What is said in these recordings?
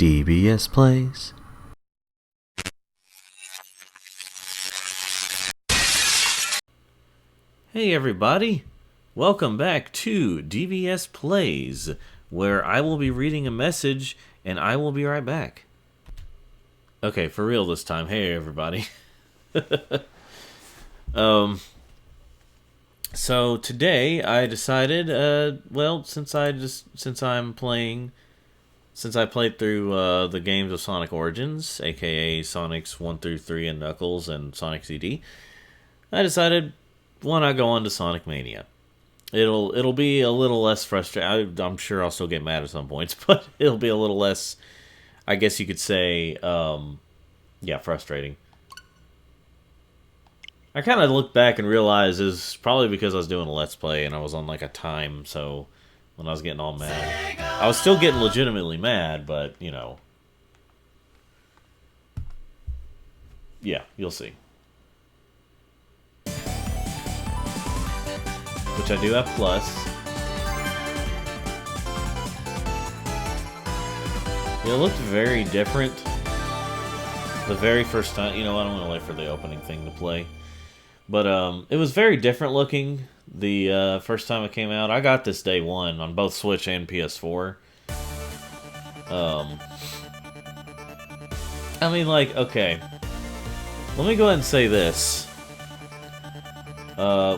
DBS plays. Hey everybody, welcome back to DBS Plays, where I will be reading a message and I will be right back. Okay, for real this time. Hey everybody. So today I decided, since I played through the games of Sonic Origins, aka Sonics 1 through 3 and Knuckles and Sonic CD, I decided, why not go on to Sonic Mania? It'll be a little less frustrating. I'm sure I'll still get mad at some points, but it'll be a little less, I guess you could say, frustrating. I kind of looked back and realized it's probably because I was doing a Let's Play and I was on like a time, so when I was getting all mad. I was still getting legitimately mad, but, you know. Yeah, you'll see. Which I do have plus. It looked very different the very first time. You know, I don't want to wait for the opening thing to play. But it was very different looking the first time it came out. I got this day one on both Switch and PS4. I mean, like, okay. Let me go ahead and say this.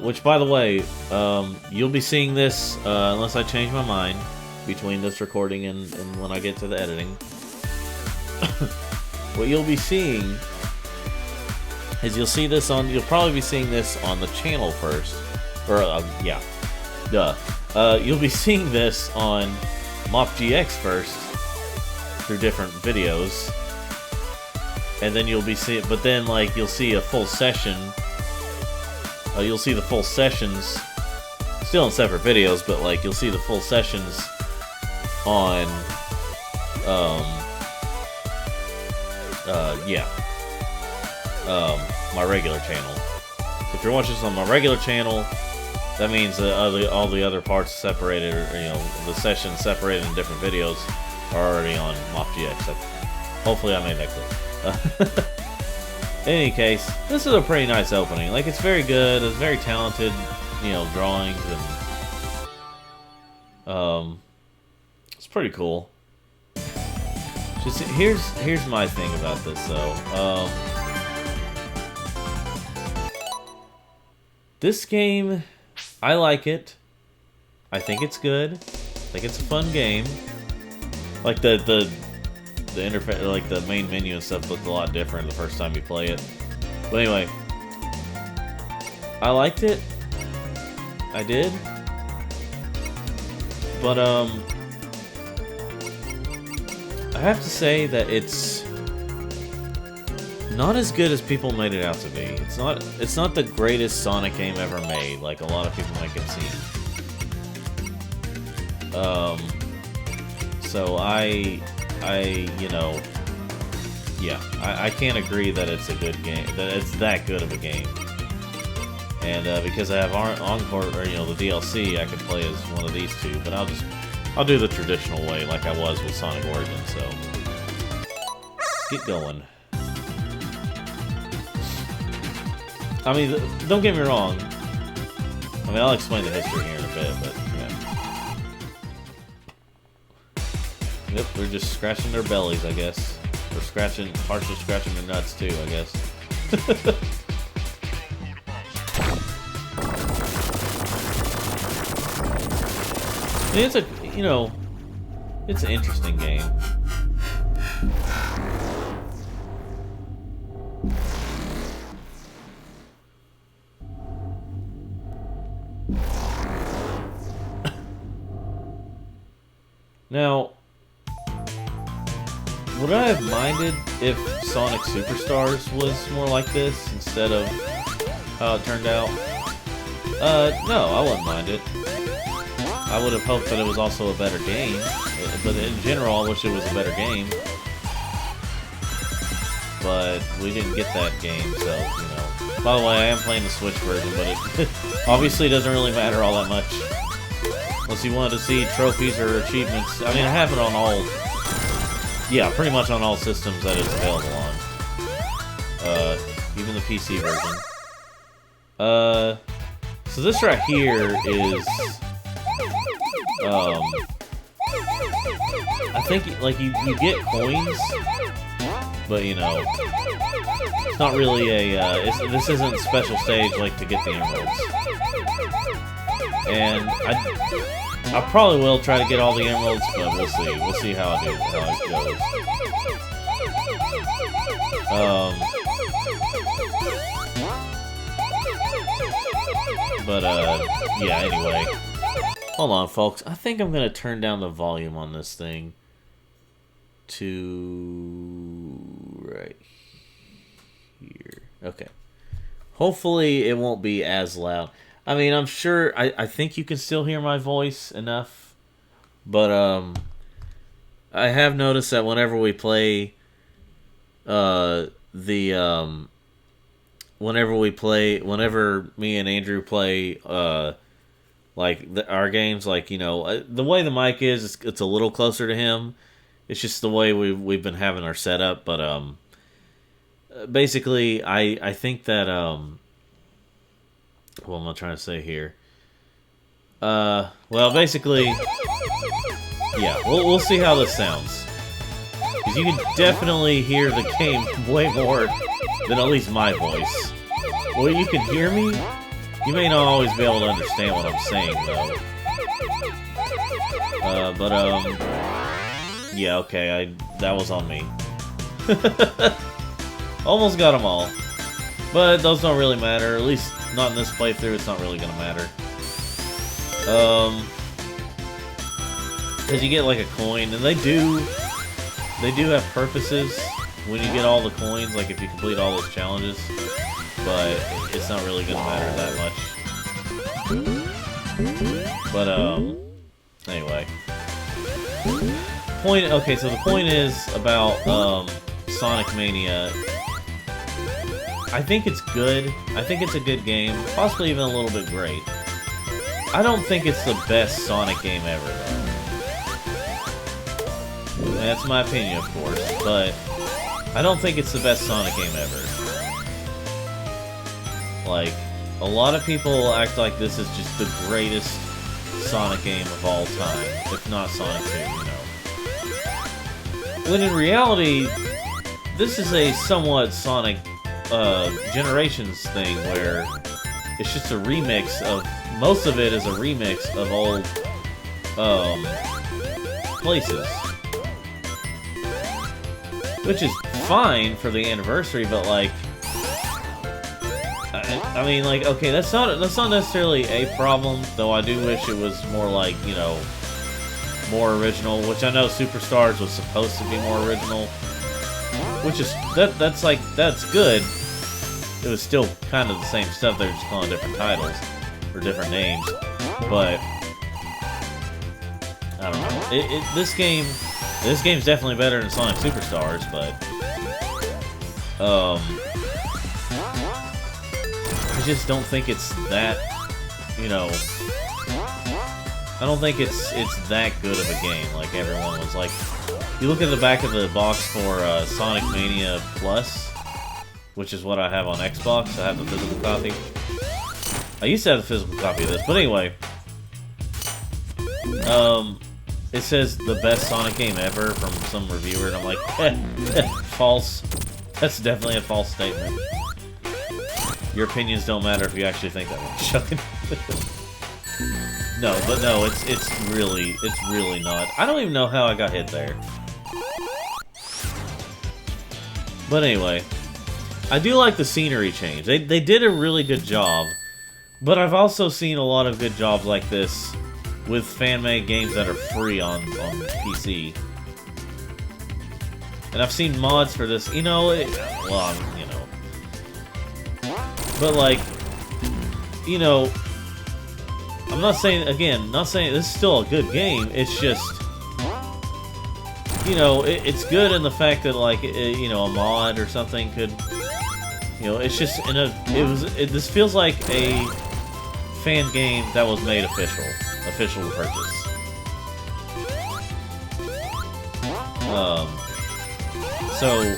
Which, by the way, you'll be seeing this, unless I change my mind, between this recording and when I get to the editing. What you'll be seeing is you'll probably be seeing this on the channel first. Or, yeah. Duh. You'll be seeing this on MopGX first, through different videos. And then you'll be seeing, but then, like, you'll see a full session. You'll see the full sessions, still in separate videos, but, like, you'll see the full sessions on, my regular channel. If you're watching this on my regular channel, that means that all the other parts separated, or, you know, the sessions separated in different videos are already on MopGX. Hopefully I made that clear. In any case, this is a pretty nice opening. Like, it's very good, it's very talented, you know, drawings, and it's pretty cool. Just here's my thing about this though. This game, I like it. I think it's good. I think it's a fun game. Like the interface, like the main menu and stuff, looked a lot different the first time you play it. But anyway, I liked it. I did. But I have to say that it's not as good as people made it out to be. It's not the greatest Sonic game ever made, like a lot of people make it seem. So I you know, yeah, I can't agree that it's a good game, that it's that good of a game. And because I have Encore, or, you know, the DLC, I could play as one of these two, but I'll do the traditional way, like I was with Sonic Origins. So let's get going. I mean, don't get me wrong. I mean, I'll explain the history here in a bit, but yeah. Yep, they're just scratching their bellies, I guess. Or partially scratching their nuts too, I guess. I mean, it's a, you know, it's an interesting game. Now, would I have minded if Sonic Superstars was more like this instead of how it turned out? No, I wouldn't mind it. I would have hoped that it was also a better game, but in general, I wish it was a better game. But we didn't get that game, so, you know. By the way, I am playing the Switch version, but it obviously doesn't really matter all that much. Unless you wanted to see trophies or achievements. I mean, I have it on all Yeah, pretty much on all systems that it's available on. Even the PC version. So this right here is, I think, like, you get coins, but, you know, it's not really a, this isn't a special stage, like, to get the emeralds. And I probably will try to get all the emeralds, but we'll see. We'll see how I do, how it goes. Yeah, anyway. Hold on, folks. I think I'm gonna turn down the volume on this thing to right here. Okay. Hopefully it won't be as loud. I mean, I'm sure, I think you can still hear my voice enough, but I have noticed that whenever we play whenever me and Andrew play like our games, like, you know, the way the mic is, it's a little closer to him. It's just the way we've been having our setup, but basically I think that what am I trying to say here? Well, basically, yeah, we'll see how this sounds. Because you can definitely hear the game way more than at least my voice. Well, you can hear me. You may not always be able to understand what I'm saying, though. Yeah, okay, that was on me. Almost got them all. But those don't really matter, at least not in this playthrough, it's not really gonna matter. Because you get like a coin, and they do have purposes when you get all the coins, like if you complete all those challenges, but it's not really gonna matter that much. But anyway. Okay, so the point is about Sonic Mania. I think it's good. I think it's a good game. Possibly even a little bit great. I don't think it's the best Sonic game ever, though. That's my opinion, of course, but I don't think it's the best Sonic game ever. Like, a lot of people act like this is just the greatest Sonic game of all time, if not Sonic 2, you know. When in reality, this is a somewhat Sonic Generations thing where it's just a remix of, most of it is a remix of old places, which is fine for the anniversary, but like, I mean, like, okay, that's not necessarily a problem, though. I do wish it was more like, you know, more original, which I know Superstars was supposed to be more original. Which is, that's good. It was still kind of the same stuff, they're just calling different titles, or different names. But, I don't know. This game's definitely better than Sonic Superstars, but, I just don't think it's that, you know, I don't think it's that good of a game, like everyone was like. You look at the back of the box for Sonic Mania Plus, which is what I have on Xbox. I have the physical copy. I used to have the physical copy of this, but anyway. It says the best Sonic game ever from some reviewer, and I'm like, false. That's definitely a false statement. Your opinions don't matter if you actually think that much. No, but no, it's really not. I don't even know how I got hit there. But anyway, I do like the scenery change. They did a really good job, but I've also seen a lot of good jobs like this with fan-made games that are free on PC. And I've seen mods for this, you know, you know. But like, you know, I'm not saying this is still a good game. It's just, you know, it's good in the fact that, like, you know, a mod or something could, you know, it's just this feels like a fan game that was made official purchase. So,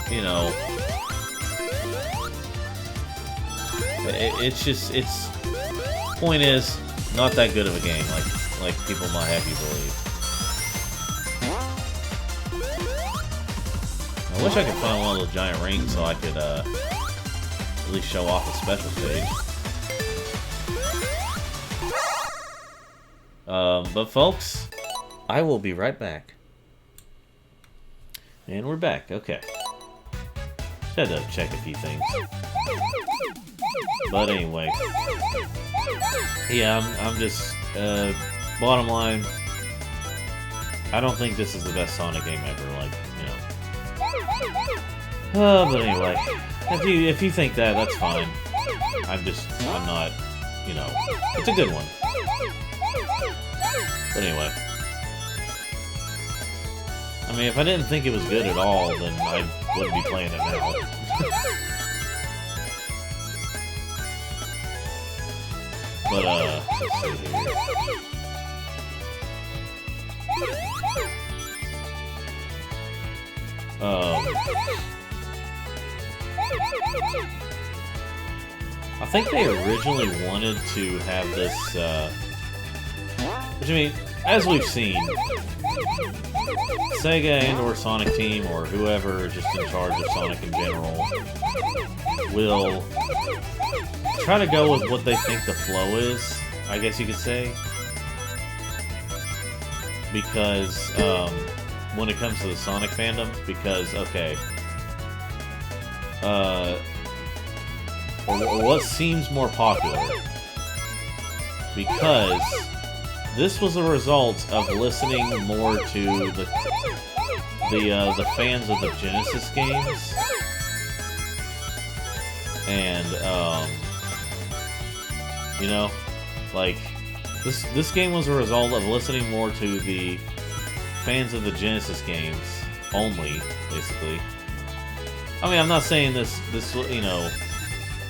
you know, it's just, point is, not that good of a game, like people might have you believe. I wish I could find one of those giant rings so I could, at least show off a special stage. But folks, I will be right back. And we're back, okay. Just had to check a few things. But anyway. Yeah, I'm just, bottom line, I don't think this is the best Sonic game ever, like, you know. But anyway, if you think that, that's fine. I'm not, you know, it's a good one. But anyway. I mean, if I didn't think it was good at all, then I wouldn't be playing it now. But, let's see here. I think they originally wanted to have this, which I mean, as we've seen, Sega and/or Sonic Team, or whoever is just in charge of Sonic in general, will try to go with what they think the flow is, I guess you could say. Because, when it comes to the Sonic fandom, because, okay, or what seems more popular, because this was a result of listening more to the fans of the Genesis games, and you know, like this game was a result of listening more to the fans of the Genesis games only, basically. I mean, I'm not saying this you know,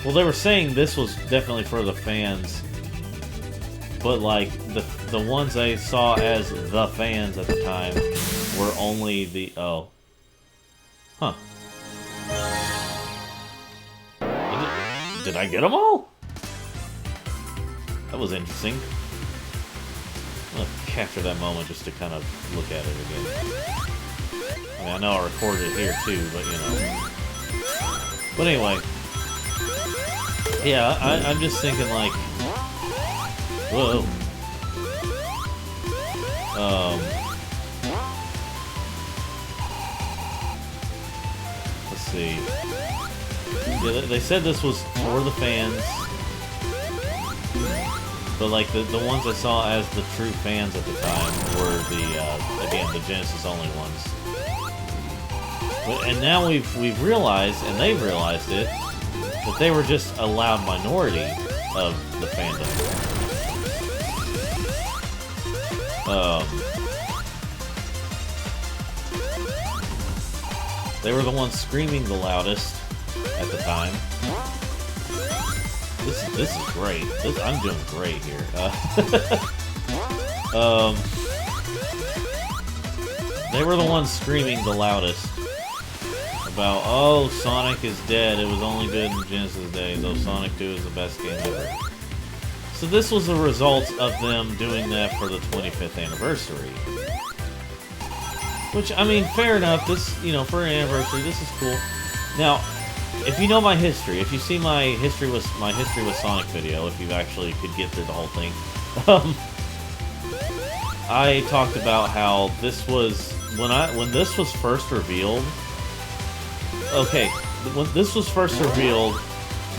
well, they were saying this was definitely for the fans. But, like, the ones I saw as the fans at the time were only the... Oh. Huh. Did I get them all? That was interesting. I'm gonna capture that moment just to kind of look at it again. I mean, I know I recorded it here too, but, you know. But anyway. Yeah, I'm just thinking, like... Whoa. Let's see. Yeah, they said this was for the fans, but like the ones I saw as the true fans at the time were the again, the Genesis only ones. And now we've realized, and they've realized it, that they were just a loud minority of the fandom. They were the ones screaming the loudest at the time. This is great. I'm doing great here. They were the ones screaming the loudest about, oh, Sonic is dead. It was only good in Genesis days. Oh, Sonic 2 is the best game ever. So this was a result of them doing that for the 25th anniversary. Which, I mean, fair enough. This, you know, for an anniversary, this is cool. Now, if you know my history, if you see my history with Sonic video, if you actually could get through the whole thing, I talked about how this was when this was first revealed. Okay, when this was first revealed,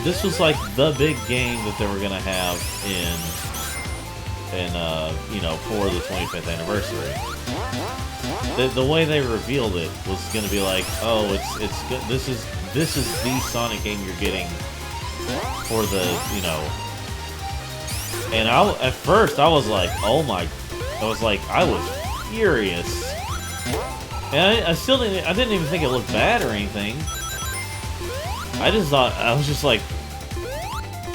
this was like the big game that they were gonna have in you know, for the 25th anniversary. The way they revealed it was gonna be like, oh, it's good. This is the Sonic game you're getting for the, you know. And at first I was like, oh my, I was furious. And I didn't even think it looked bad or anything. I was just like,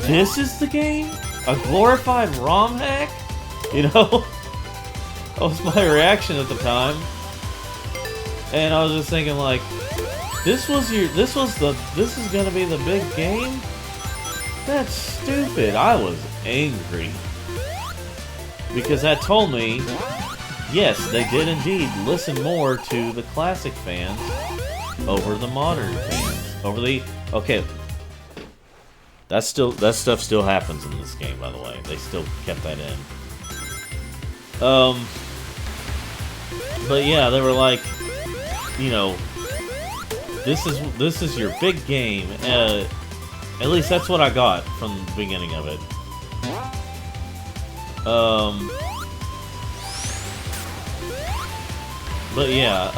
this is the game? A glorified ROM hack? You know? That was my reaction at the time. And I was just thinking like, this is gonna be the big game? That's stupid. I was angry. Because that told me, yes, they did indeed listen more to the classic fans over the modern fans. Okay. That stuff still happens in this game, by the way. They still kept that in. But yeah, they were like, you know, this is your big game. At least that's what I got from the beginning of it. But yeah,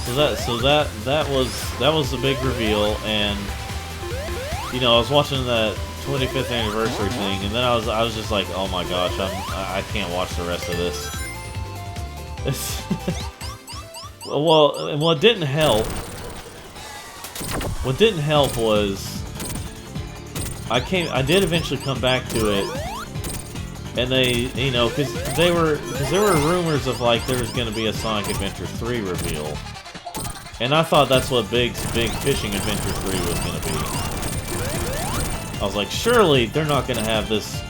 so that was the big reveal, and you know, I was watching that 25th anniversary thing, and then I was just like, oh my gosh, I can't watch the rest of this. Well, and what didn't help was I did eventually come back to it, and they, you know, because there were rumors of like there was going to be a Sonic Adventure 3 reveal, and I thought that's what Big Fishing Adventure 3 was going to be. I was like, surely they're not going to have this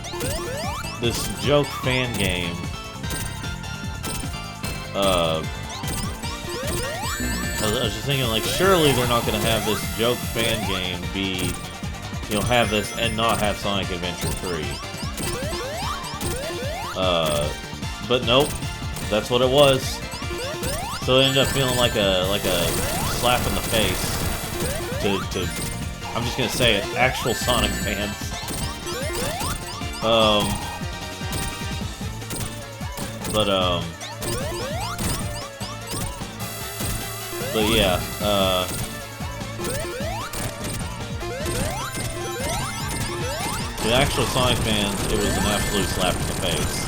joke fan game. I was just thinking, like, surely they're not going to have this joke fan game be, you know, have this and not have Sonic Adventure 3. But nope, that's what it was. So it ended up feeling like a slap in the face to I'm just gonna say it, actual Sonic fans. But yeah, the actual Sonic fans, it was an absolute slap in the face.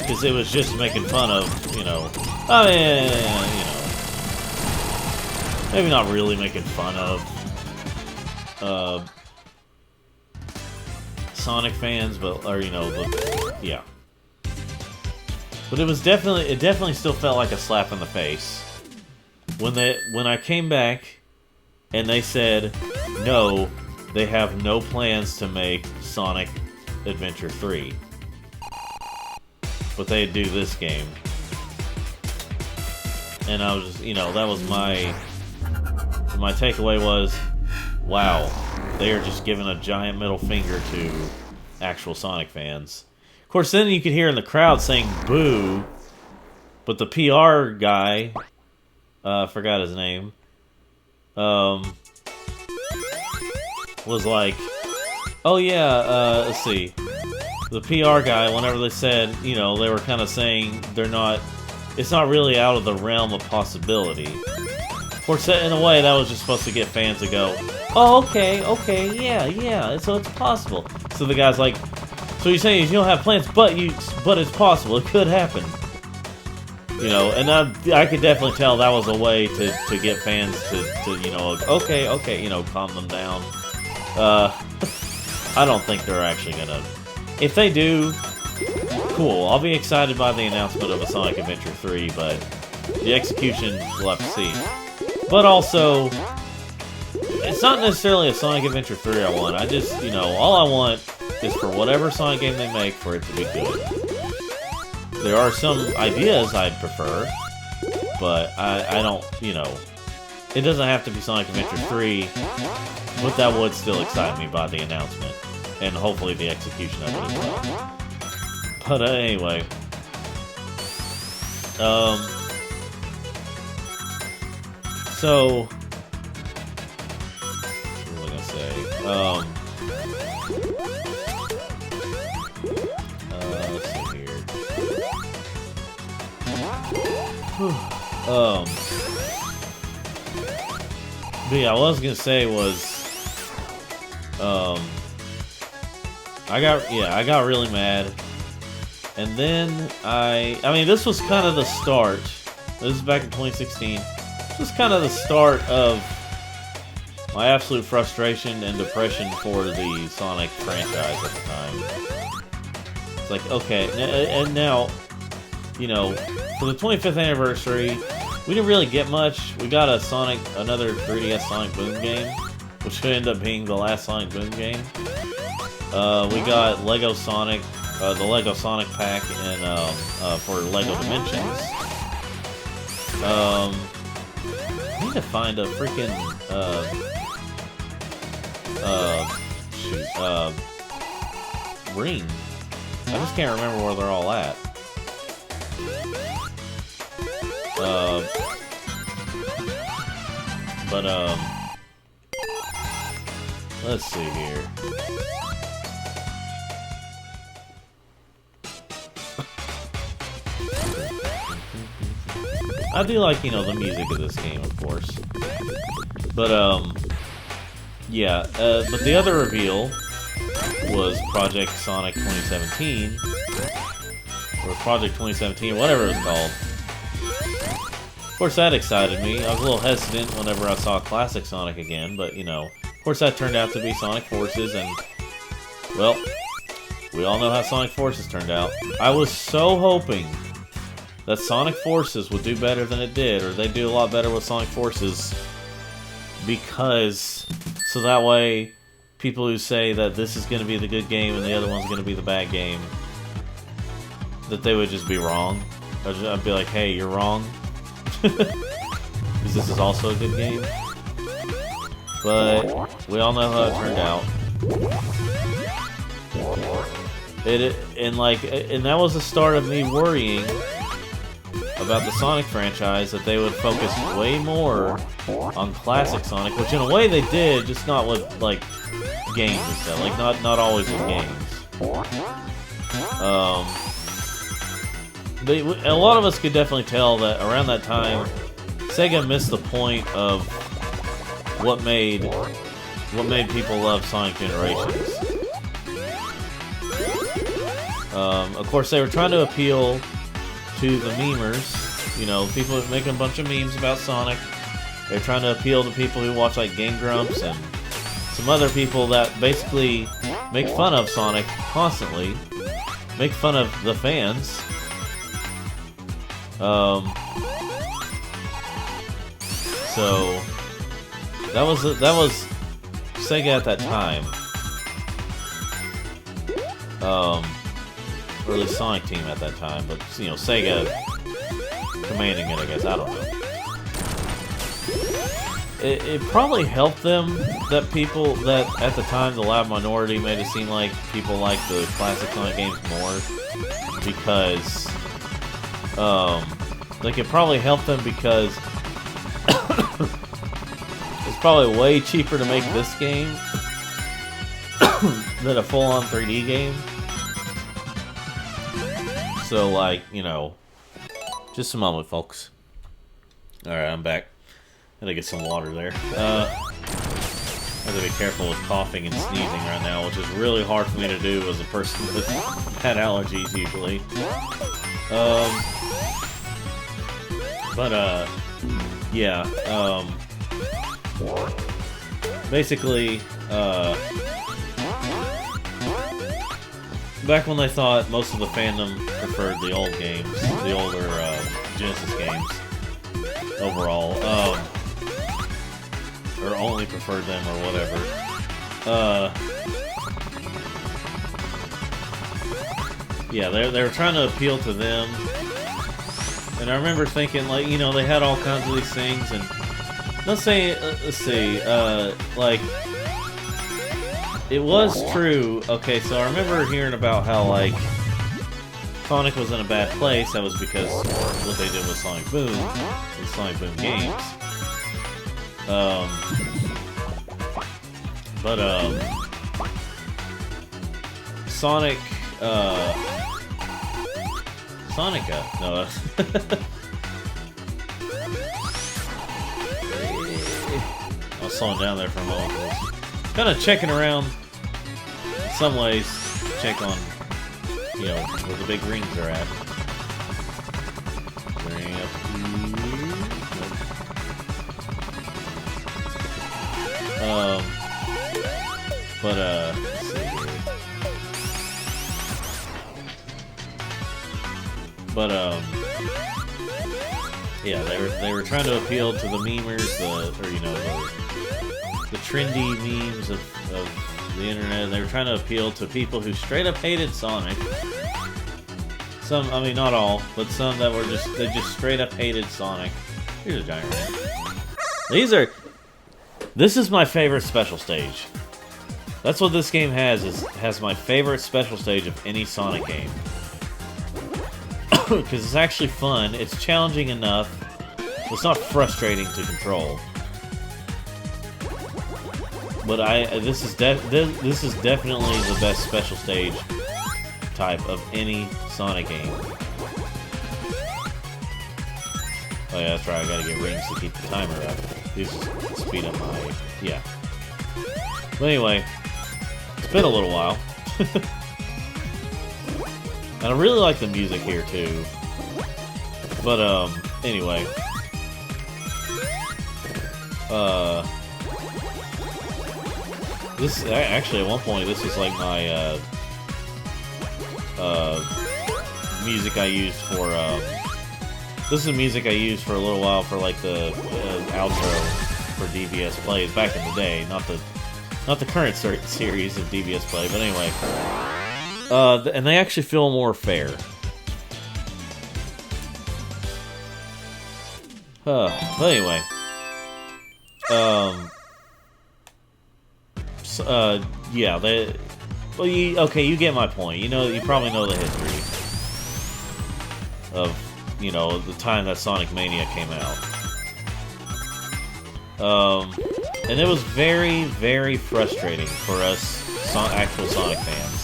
Because it was just making fun of, you know, I mean, you know, maybe not really making fun of Sonic fans, but, or, you know, yeah. But it definitely still felt like a slap in the face. When I came back and they said, no, they have no plans to make Sonic Adventure 3. But they'd do this game. And I was just, you know, that was my takeaway was, wow, they are just giving a giant middle finger to actual Sonic fans. Of course, then you could hear in the crowd saying boo, but the PR guy, forgot his name, was like, oh yeah, let's see. The PR guy, whenever they said, you know, they were kind of saying it's not really out of the realm of possibility. Of course, in a way, that was just supposed to get fans to go, oh, okay, yeah, so it's possible. So the guy's like, so you're saying you don't have plans, but it's possible, it could happen. You know, and I could definitely tell that was a way to get fans to you know, okay, you know, calm them down. I don't think they're actually gonna. If they do, cool. I'll be excited by the announcement of a Sonic Adventure 3, but the execution, we'll have to see. But also, it's not necessarily a Sonic Adventure 3 I want. I just, you know, all I want is for whatever Sonic game they make for it to be good. There are some ideas I'd prefer, but I don't, you know, it doesn't have to be Sonic Adventure 3, but that would still excite me by the announcement, and hopefully the execution of it as well. But anyway, so, what was I gonna say? Let's see here. But yeah, what I was gonna say was, I got really mad, and then I mean, this was kind of the start. This is back in 2016. This was kind of the start of my absolute frustration and depression for the Sonic franchise at the time. It's like, okay, and now, you know, for the 25th anniversary, we didn't really get much. We got another 3DS Sonic Boom game, which could end up being the last Sonic Boom game. We got Lego Sonic, the Lego Sonic pack, and for Lego Dimensions. I need to find a freaking ring. I just can't remember where they're all at. Let's see here. I do like, the music of this game, of course. But, yeah, but the other reveal was Project Sonic 2017, or Project 2017, whatever it was called. Of course, that excited me. I was a little hesitant whenever I saw Classic Sonic again, but, of course that turned out to be Sonic Forces, and, well, we all know how Sonic Forces turned out. I was so hoping that Sonic Forces would do better than it did, or they'd do a lot better with Sonic Forces, because, so that way, people who say that this is going to be the good game and the other one's going to be the bad game, that they would just be wrong. I'd be like, hey, you're wrong. Because this is also a good game. But we all know how it turned out. And that was the start of me worrying about the Sonic franchise, that they would focus way more on classic Sonic, which in a way they did, just not with games and stuff. Not always with games. But a lot of us could definitely tell that around that time, Sega missed the point of what made people love Sonic Generations. Of course, they were trying to appeal to the memers, people making a bunch of memes about Sonic. They're trying to appeal to people who watch Game Grumps and some other people that basically make fun of Sonic constantly, make fun of the fans. So that was Sega at that time. Or at least Sonic Team at that time, but Sega commanding it, I guess. I don't know. It probably helped them that people that at the time, the loud minority, made it seem like people like the classic Sonic games more, because it probably helped them because it's probably way cheaper to make this game than a full-on 3D game. So, just a moment, folks. Alright, I'm back. Gotta get some water there. I have to be careful with coughing and sneezing right now, which is really hard for me to do as a person with had allergies, usually. Yeah, basically, back when they thought most of the fandom preferred the old games, the older Genesis games overall, or only preferred them or whatever. Yeah, they were trying to appeal to them, and I remember thinking, they had all kinds of these things, and let's see, it was true. Okay, so I remember hearing about how, Sonic was in a bad place. That was because what they did with Sonic Boom, the Sonic Boom games. Sonica, no, I'll slow down there for a moment. Kind of checking around, in some ways, check on, where the big rings are at. Bring up here. Let's see here. Yeah, they were trying to appeal to the memers, the trendy memes of the internet. They were trying to appeal to people who straight up hated Sonic. Some, I mean, not all, but some that were they just straight up hated Sonic. Here's a giant ring. This is my favorite special stage. That's what this game has my favorite special stage of any Sonic game. Because it's actually fun, it's challenging enough, it's not frustrating to control. But this is definitely the best special stage type of any Sonic game. Oh yeah, that's right, I gotta get rings to keep the timer up. These speed up my... yeah. But anyway, it's been a little while. And I really like the music here too. But anyway. This actually at one point this was like my music I used for this is music I used for a little while for like the outro for DBS plays back in the day, not the current series of DBS play, but anyway. And they actually feel more fair. But anyway. Yeah, well, you get my point. You probably know the history of, the time that Sonic Mania came out. And it was very, very frustrating for us actual Sonic fans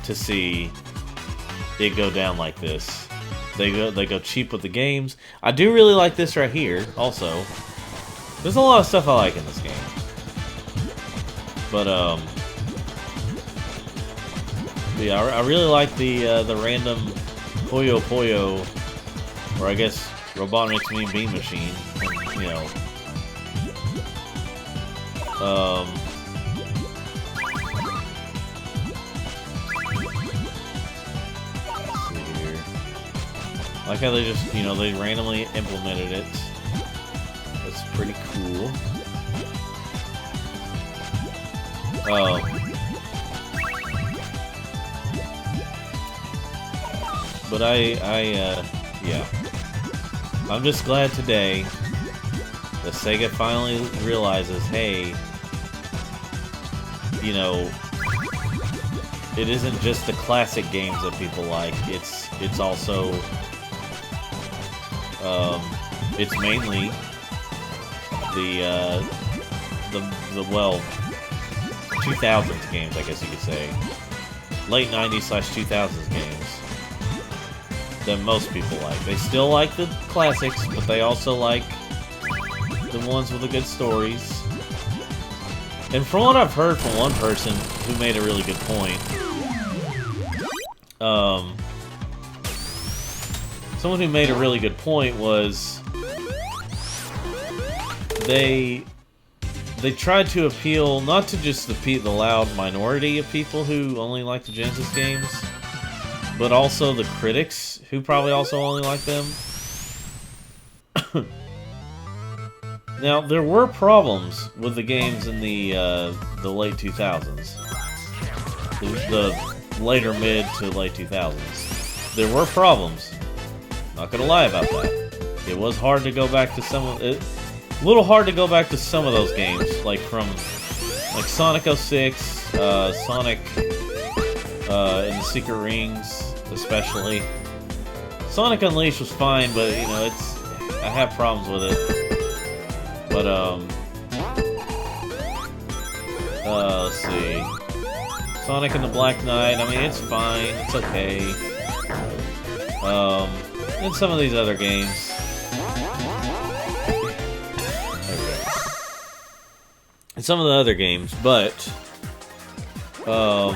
to see it go down like this. They go cheap with the games. I do really like this right here, also. There's a lot of stuff I like in this game. But, yeah, I really like the random Puyo Puyo, or I guess Robotnik's Mean Bean Machine, and, let's see here. I like how they just, they randomly implemented it. That's pretty cool. But yeah. I'm just glad today that Sega finally realizes, hey, it isn't just the classic games that people like. It's also, it's mainly the 2000s games, I guess you could say. Late 90s/2000s games that most people like. They still like the classics, but they also like the ones with the good stories. And from what I've heard from one person who made a really good point, someone who made a really good point was they tried to appeal not to just the loud minority of people who only like the Genesis games, but also the critics who probably also only like them. Now, there were problems with the games in the late 2000s. The later mid to late 2000s. There were problems. Not gonna lie about that. It was hard to go back to some of it. A little hard to go back to some of those games, like Sonic 06, Sonic in the Secret Rings, especially. Sonic Unleashed was fine, but I have problems with it. But let's see, Sonic and the Black Knight. I mean, it's fine, it's okay. And some of these other games. And some of the other games, but well,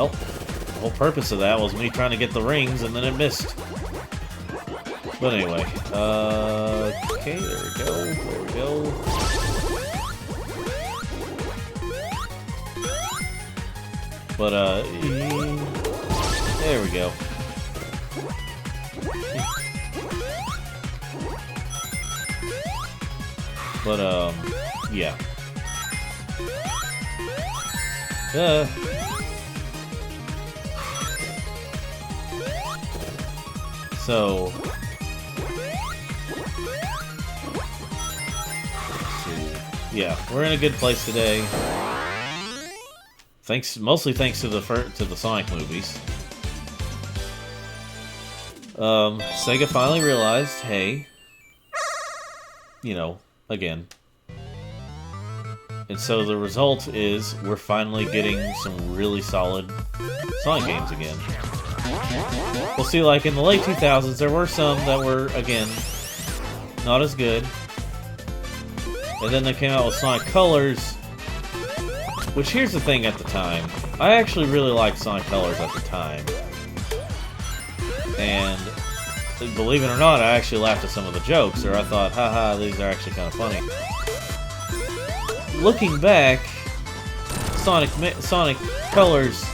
the whole purpose of that was me trying to get the rings, and then it missed. But anyway, okay, there we go, there we go. But there we go. But, yeah. So, let's see. Yeah, we're in a good place today. Mostly thanks to the Sonic movies. Sega finally realized, hey, you know, again. And so the result is we're finally getting some really solid Sonic games again. We'll see, like in the late 2000s, there were some that were, again, not as good. And then they came out with Sonic Colors, which, here's the thing at the time. I actually really liked Sonic Colors at the time. And believe it or not, I actually laughed at some of the jokes, or I thought, haha, these are actually kind of funny. Looking back, Sonic Colors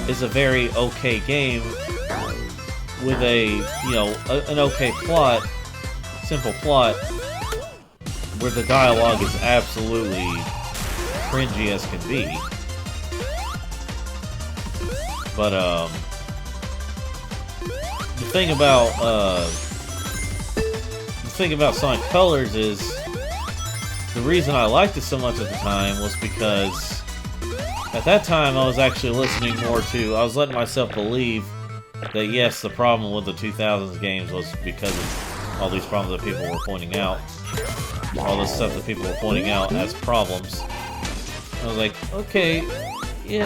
is a very okay game with a, you know, an okay plot, simple plot, where the dialogue is absolutely cringy as can be. But the thing about Sonic Colors is the reason I liked it so much at the time was because at that time I was actually listening more to, I was letting myself believe that yes, the problem with the 2000s games was because of all these problems that people were pointing out, all this stuff that people were pointing out as problems. I was like, okay, yeah,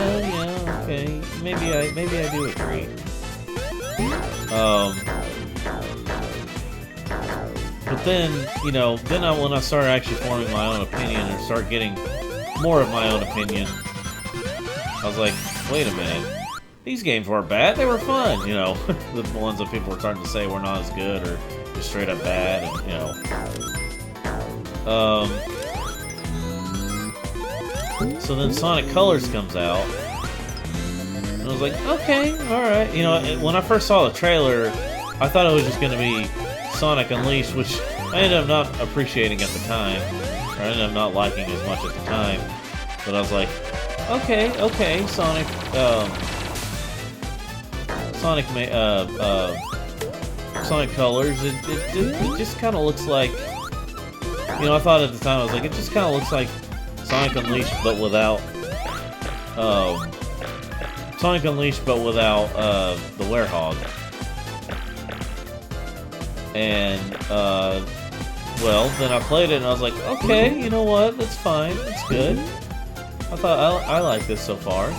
okay, maybe I do agree. But then, you know, when I started actually forming my own opinion and start getting more of my own opinion, I was like, wait a minute, these games weren't bad, they were fun, you know. The ones that people were starting to say were not as good or just straight up bad, and, you know. So then Sonic Colors comes out, and I was like, okay, alright. You know, when I first saw the trailer, I thought it was just going to be Sonic Unleashed, which I ended up not appreciating at the time, or I ended up not liking as much at the time. But I was like, okay, Sonic Colors. It just kind of looks like, you know, I thought at the time, I was like, it just kind of looks like Sonic Unleashed, but without the Hedgehog. And well, then I played it and I was like, okay, you know what? That's fine. That's good. I thought I like this so far.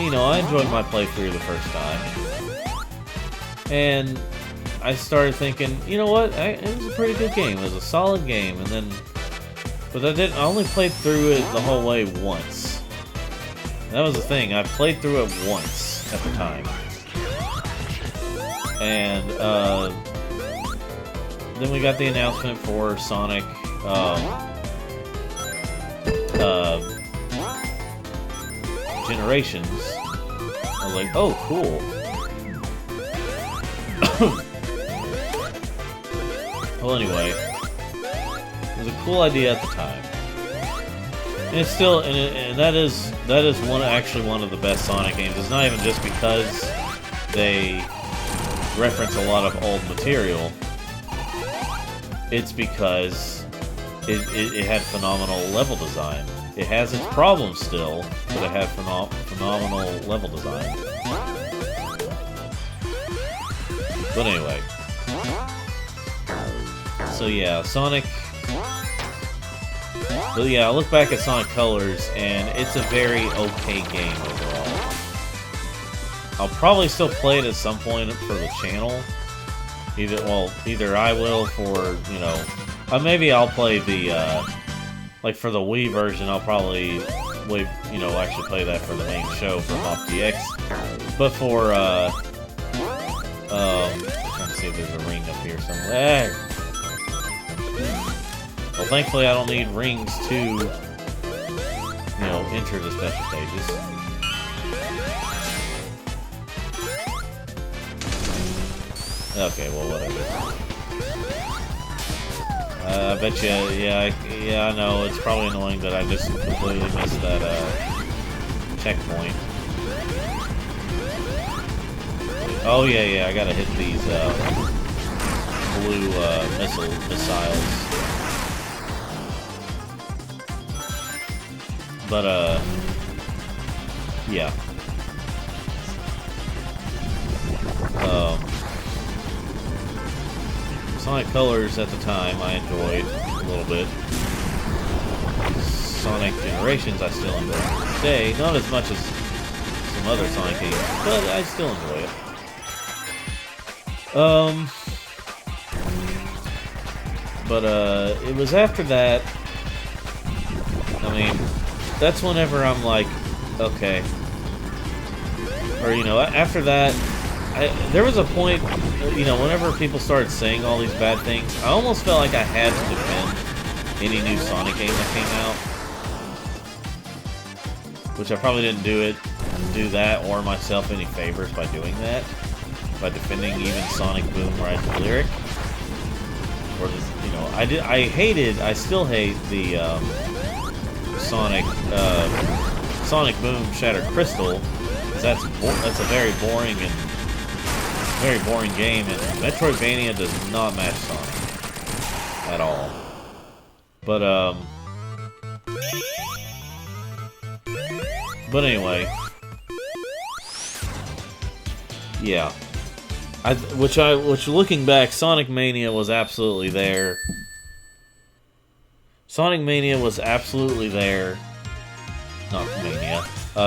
You know, I enjoyed my playthrough the first time, and I started thinking, you know what? It was a pretty good game. It was a solid game, and then, but I only played through it the whole way once. And that was the thing. I played through it once at the time, and then we got the announcement for Sonic Generations. I was like, oh, cool. Well, anyway, it was a cool idea at the time, and it's still, and that is one of the best Sonic games. It's not even just because they reference a lot of old material. It's because it had phenomenal level design. It has its problems still, but it had phenomenal level design. But anyway. So yeah, Sonic... But yeah, I look back at Sonic Colors, and it's a very okay game overall. I'll probably still play it at some point for the channel. Either I will for, you know... maybe I'll play the, like for the Wii version, I'll probably, actually play that for the main show for Hop DX. But for, I'm trying to see if there's a ring up here somewhere. Well, thankfully I don't need rings to, enter the special stages. Okay, well, whatever. I bet you, yeah, I know, it's probably annoying that I just completely missed that, checkpoint. Oh, yeah, I gotta hit these, blue, missiles. But, yeah. Sonic Colors at the time I enjoyed a little bit. Sonic Generations I still enjoy today, not as much as some other Sonic games, but I still enjoy it. But it was after that, I mean, that's whenever I'm like, okay. Or, you know, after that, there was a point, you know, whenever people started saying all these bad things, I almost felt like I had to defend any new Sonic game that came out. Which I probably didn't do that or myself any favors by doing that. By defending even Sonic Boom Rise of Lyric. Or, you know, I still hate the Sonic Boom Shattered Crystal. Because that's a very boring game, and Metroidvania does not match Sonic at all. But anyway, yeah. Which looking back, Sonic Mania was absolutely there. Sonic Mania was absolutely there. Not Mania.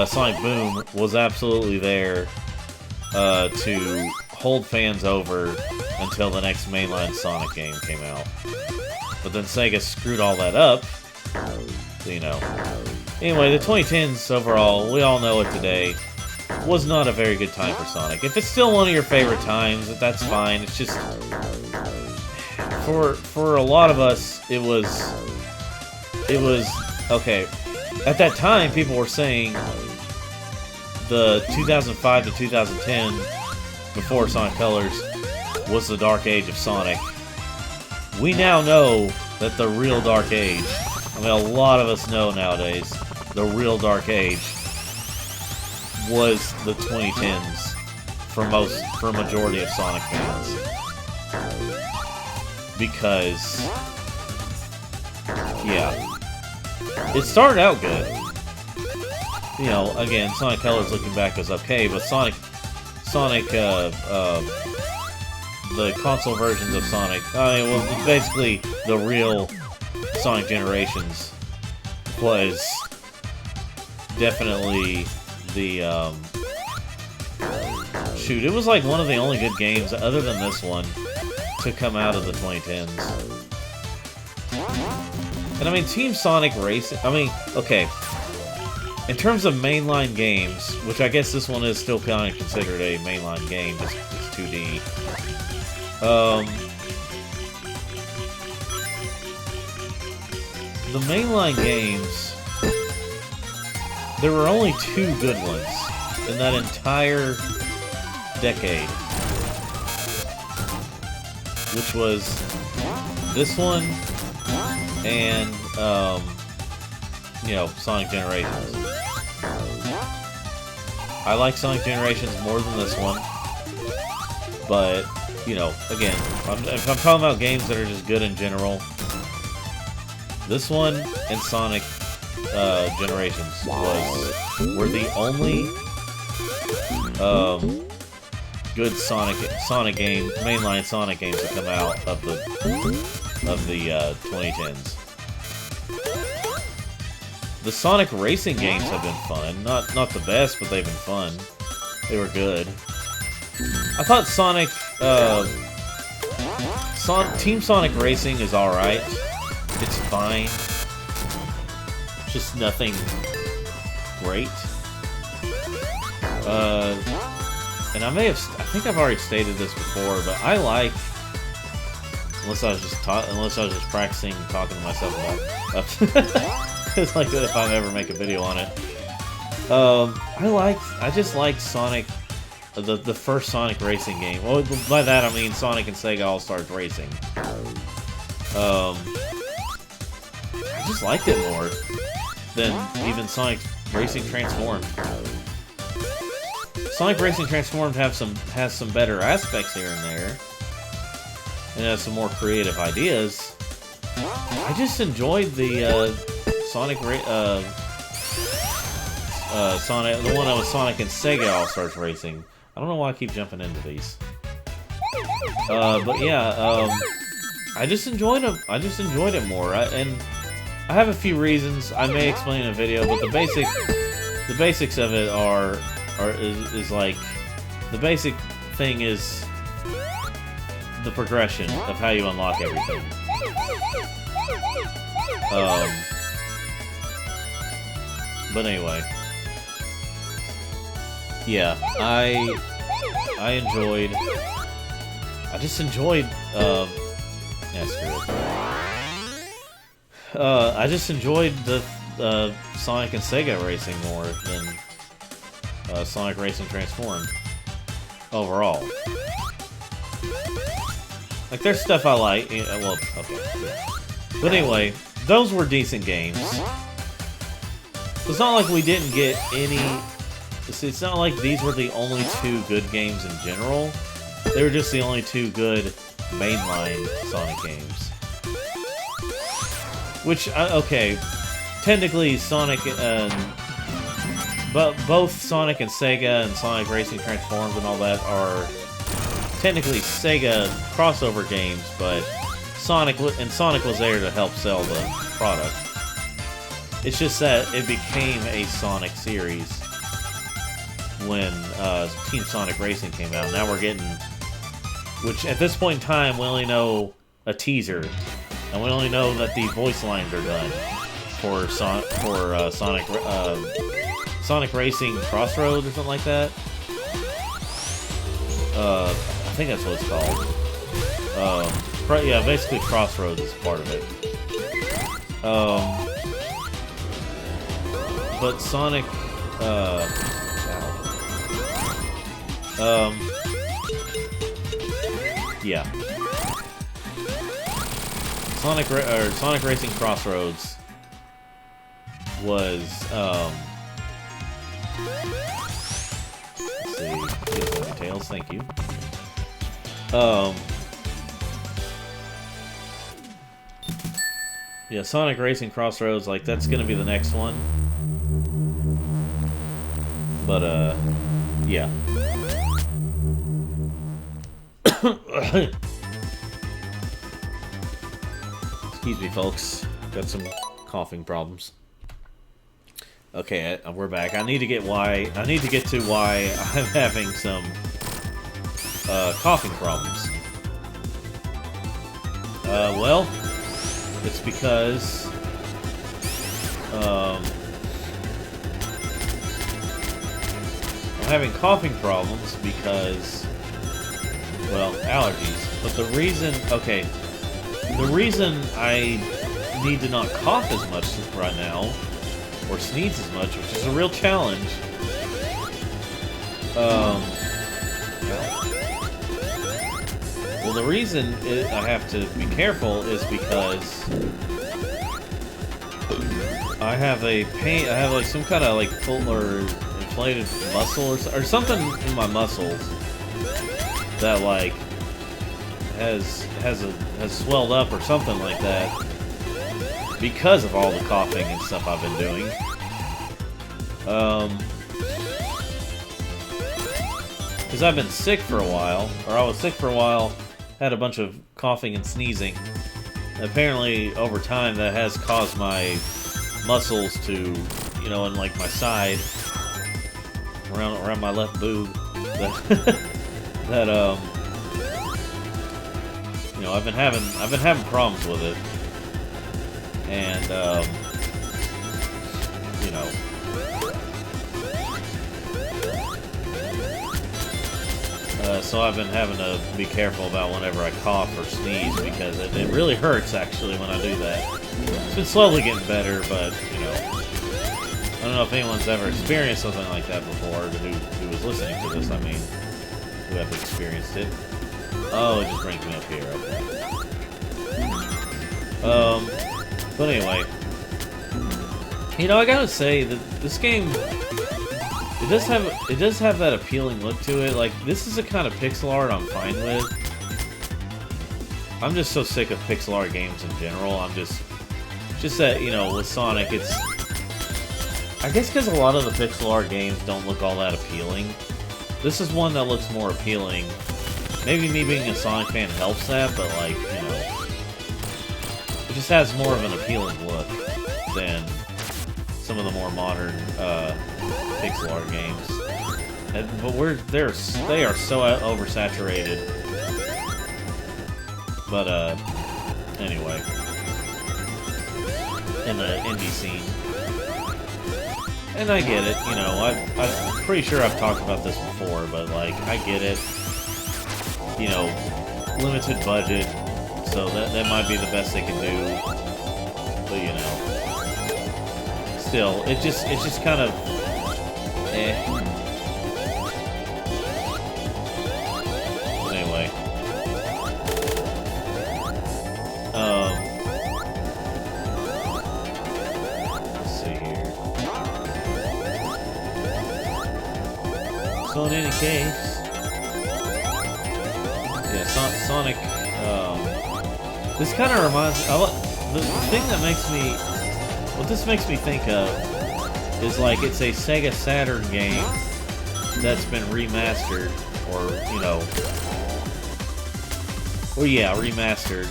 Sonic Boom was absolutely there to hold fans over until the next mainline Sonic game came out. But then Sega screwed all that up, you know. Anyway, the 2010s overall, we all know it today, was not a very good time for Sonic. If it's still one of your favorite times, that's fine. It's just, for a lot of us, it was, okay. At that time, people were saying the 2005 to 2010, before Sonic Colors, was the dark age of Sonic. We now know that the real dark age, I mean, a lot of us know nowadays, the real dark age was the 2010s for a majority of Sonic fans. Because, yeah, it started out good. You know, again, Sonic Colors looking back was okay, but Sonic, the console versions of Sonic, I mean, well, basically the real Sonic Generations was definitely the, shoot, it was like one of the only good games, other than this one, to come out of the 2010s. And I mean, Team Sonic Racing, I mean, okay, in terms of mainline games, which I guess this one is still kind of considered a mainline game, it's 2D. The mainline games, there were only two good ones in that entire decade. Which was this one and, you know, Sonic Generations. I like Sonic Generations more than this one, but, you know, again, if I'm talking about games that are just good in general, this one and Sonic Generations were the only good Sonic game, mainline Sonic games to come out of the 2010s. The Sonic racing games have been fun. Not the best, but they've been fun. They were good. I thought Team Sonic Racing is alright. It's fine. Just nothing great. And I think I've already stated this before, but I like, unless I was just practicing talking to myself about it's like if I ever make a video on it. I just like Sonic the first Sonic racing game. Well, by that I mean Sonic and Sega All-Stars Racing. I just liked it more than even Sonic Racing Transformed. Sonic Racing Transformed has some better aspects here and there, and has some more creative ideas. I just enjoyed the Sonic, the one that was Sonic and Sega All-Stars Racing. I don't know why I keep jumping into these. But yeah, I just enjoyed it. I just enjoyed it more, and I have a few reasons. I may explain in a video, but the basics of it is like, the basic thing is the progression of how you unlock everything. But anyway, yeah, I just enjoyed, yeah, screw it. I just enjoyed the Sonic and Sega racing more than Sonic Racing Transformed overall. Like, there's stuff I like. Well, okay, yeah. But anyway, those were decent games. It's not like we didn't get any. It's not like these were the only two good games in general. They were just the only two good mainline Sonic games. Which, okay, technically Sonic, but both Sonic and Sega and Sonic Racing Transformed and all that are technically Sega crossover games, but Sonic was there to help sell the product. It's just that it became a Sonic series when Team Sonic Racing came out. Now we're getting, which at this point in time we only know a teaser, and we only know that the voice lines are done for Sonic Racing Crossroads or something like that. I think that's what it's called. Yeah, basically Crossroads is part of it. But Sonic, yeah. Sonic Racing Crossroads was, let's see, details, thank you. Yeah, Sonic Racing Crossroads, like, that's gonna be the next one. But, yeah. Excuse me, folks. Got some coughing problems. Okay, we're back. I need to get to why I'm having some coughing problems. Well, it's because I'm having coughing problems because, well, allergies. But the reason I need to not cough as much right now, or sneeze as much, which is a real challenge, well, the reason I have to be careful is because I have a pain. I have like some kind of like full or inflated muscle or something in my muscles that like has swelled up or something like that because of all the coughing and stuff I've been doing. Because I've been sick for a while, or I was sick for a while, had a bunch of coughing and sneezing. Apparently, over time, that has caused my muscles to, you know, in like my side, around my left boob, that you know, I've been having problems with it, and you know. So I've been having to be careful about whenever I cough or sneeze, because it really hurts, actually, when I do that. It's been slowly getting better, but, you know, don't know if anyone's ever experienced something like that before, who was listening to this, I mean, who have experienced it. Oh, it just brings me up here, okay. But anyway, you know, I gotta say that this game, it does have that appealing look to it. Like, this is a kind of pixel art I'm fine with. I'm just so sick of pixel art games in general. I'm just that, you know, with Sonic, it's, I guess because a lot of the pixel art games don't look all that appealing. This is one that looks more appealing. Maybe me being a Sonic fan helps that, but like, you know, it just has more of an appealing look than some of the more modern pixel art games. But they are so oversaturated. But anyway, in the indie scene, and I get it. You know, I'm pretty sure I've talked about this before, but like, I get it. You know, limited budget, so that might be the best they can do. But you know, still, it's just kind of eh. But anyway, let's see here. So in any case. Yeah, Sonic, this kind of reminds me, the thing that makes me, what this makes me think of is like it's a Sega Saturn game that's been remastered, or, you know, well, yeah, remastered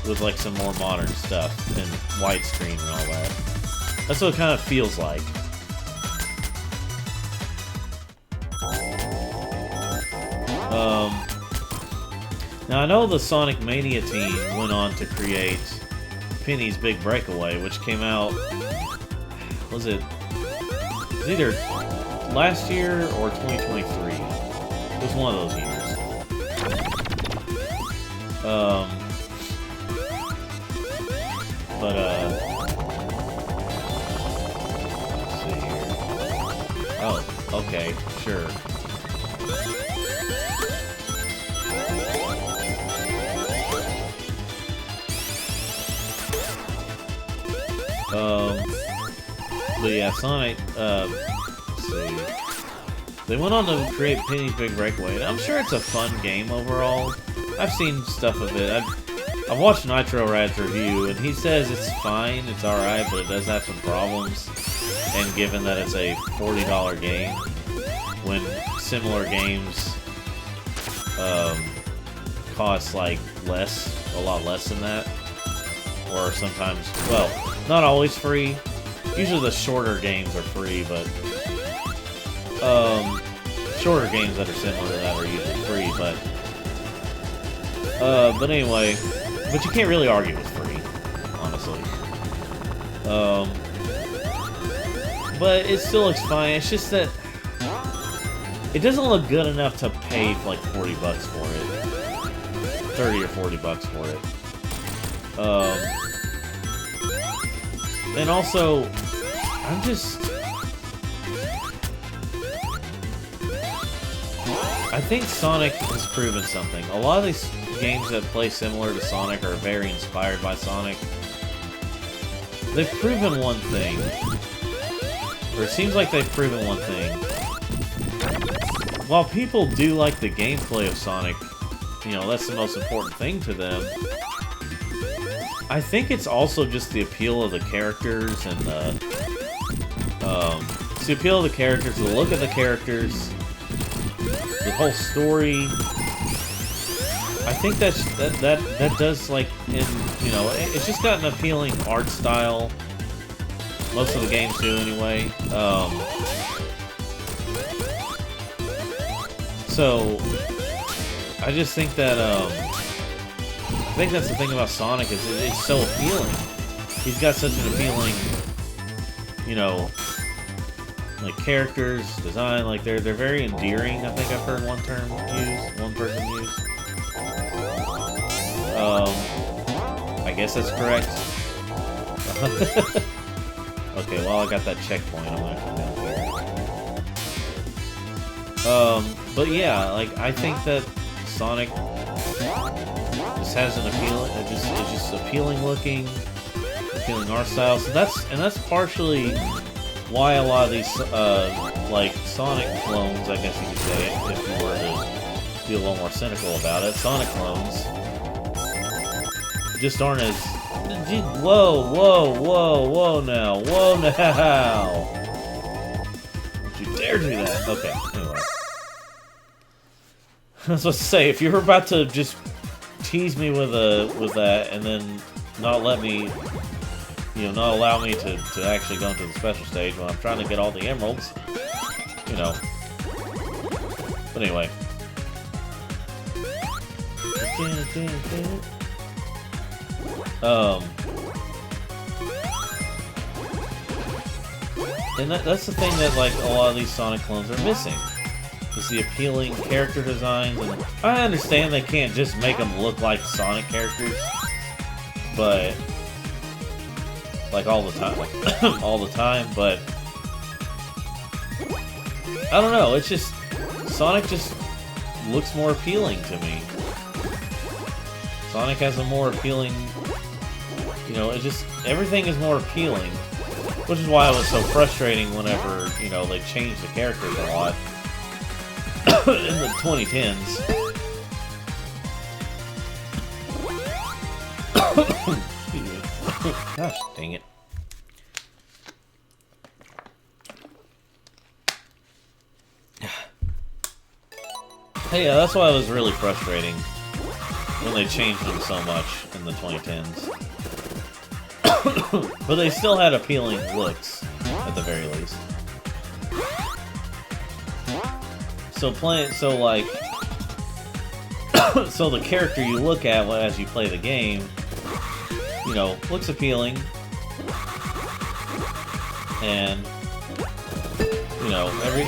with like some more modern stuff and widescreen and all that. That's what it kind of feels like. Now, I know the Sonic Mania team went on to create Penny's Big Breakaway, which came out, was it either last year or 2023? It was one of those years. Let's see here. Oh, okay, sure. But yeah, Sonic, let's see. They went on to create Penny's Big Breakaway, and I'm sure it's a fun game overall. I've seen stuff of it. I've watched Nitro Rad's review, and he says it's fine, it's alright, but it does have some problems. And given that it's a $40 game, when similar games cost like a lot less than that, or sometimes, well, not always free. Usually the shorter games are free, but shorter games that are similar to that are usually free, but anyway, but you can't really argue with free, honestly. But it still looks fine. It's just that it doesn't look good enough to pay like 40 bucks for it. 30 or 40 bucks for it. And also, I think Sonic has proven something. A lot of these games that play similar to Sonic are very inspired by Sonic. They've proven one thing, or it seems like they've proven one thing. While people do like the gameplay of Sonic, you know, that's the most important thing to them, I think it's also just the appeal of the characters and it's the appeal of the characters, the look of the characters, the whole story. I think that does, like, you know, it's just got an appealing art style. Most of the games do anyway. So I just think that I think that's the thing about Sonic, is it's so appealing. He's got such an appealing, you know, like, characters, design, like, they're very endearing. I think I've heard one person use. I guess that's correct. Okay, well, I got that checkpoint. I'm gonna come down here. But yeah, like, I think that Sonic just has an appeal. It's just appealing looking, appealing art style. So that's partially why a lot of these, like, Sonic clones, I guess you could say, if you were to be a little more cynical about it, Sonic clones just aren't as... Whoa now. Don't you dare do that. Okay, anyway. I was supposed to say, if you're about to just tease me with that and then not let me, not allow me to actually go into the special stage when I'm trying to get all the emeralds, But anyway. And that's the thing that, like, a lot of these Sonic clones are missing. Is the appealing character designs. And I understand they can't just make them look like Sonic characters, but like all the time, but I don't know, it's just Sonic just looks more appealing to me. Sonic has a more appealing, it just, everything is more appealing, which is why it was so frustrating whenever, they changed the characters a lot in the 2010s. Excuse me. Gosh, dang it. Hey, yeah, that's why it was really frustrating when they changed them so much in the 2010s. But they still had appealing looks, at the very least. So so the character you look at as you play the game, looks appealing, and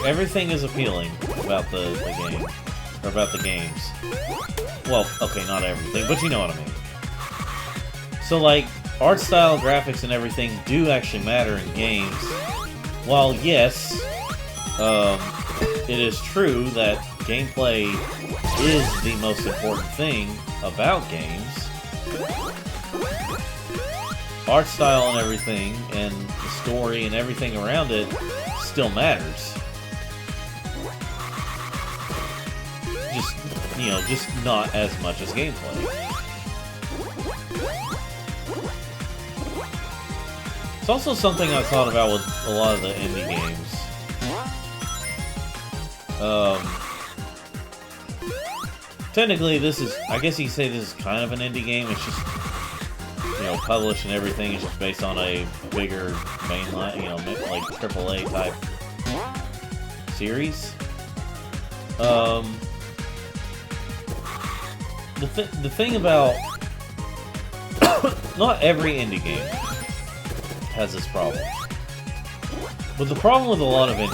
everything is appealing about the game, or about the games. Well, okay, not everything, but you know what I mean. So, like, art style, graphics, and everything do actually matter in games. While yes, it is true that gameplay is the most important thing about games, art style and everything, and the story and everything around it still matters. Just not as much as gameplay. It's also something I've thought about with a lot of the indie games. Technically, this is, I guess you could say this is kind of an indie game. It's just, published and everything is just based on a bigger mainline, like AAA type series. The thing about not every indie game has this problem, but the problem with a lot of indie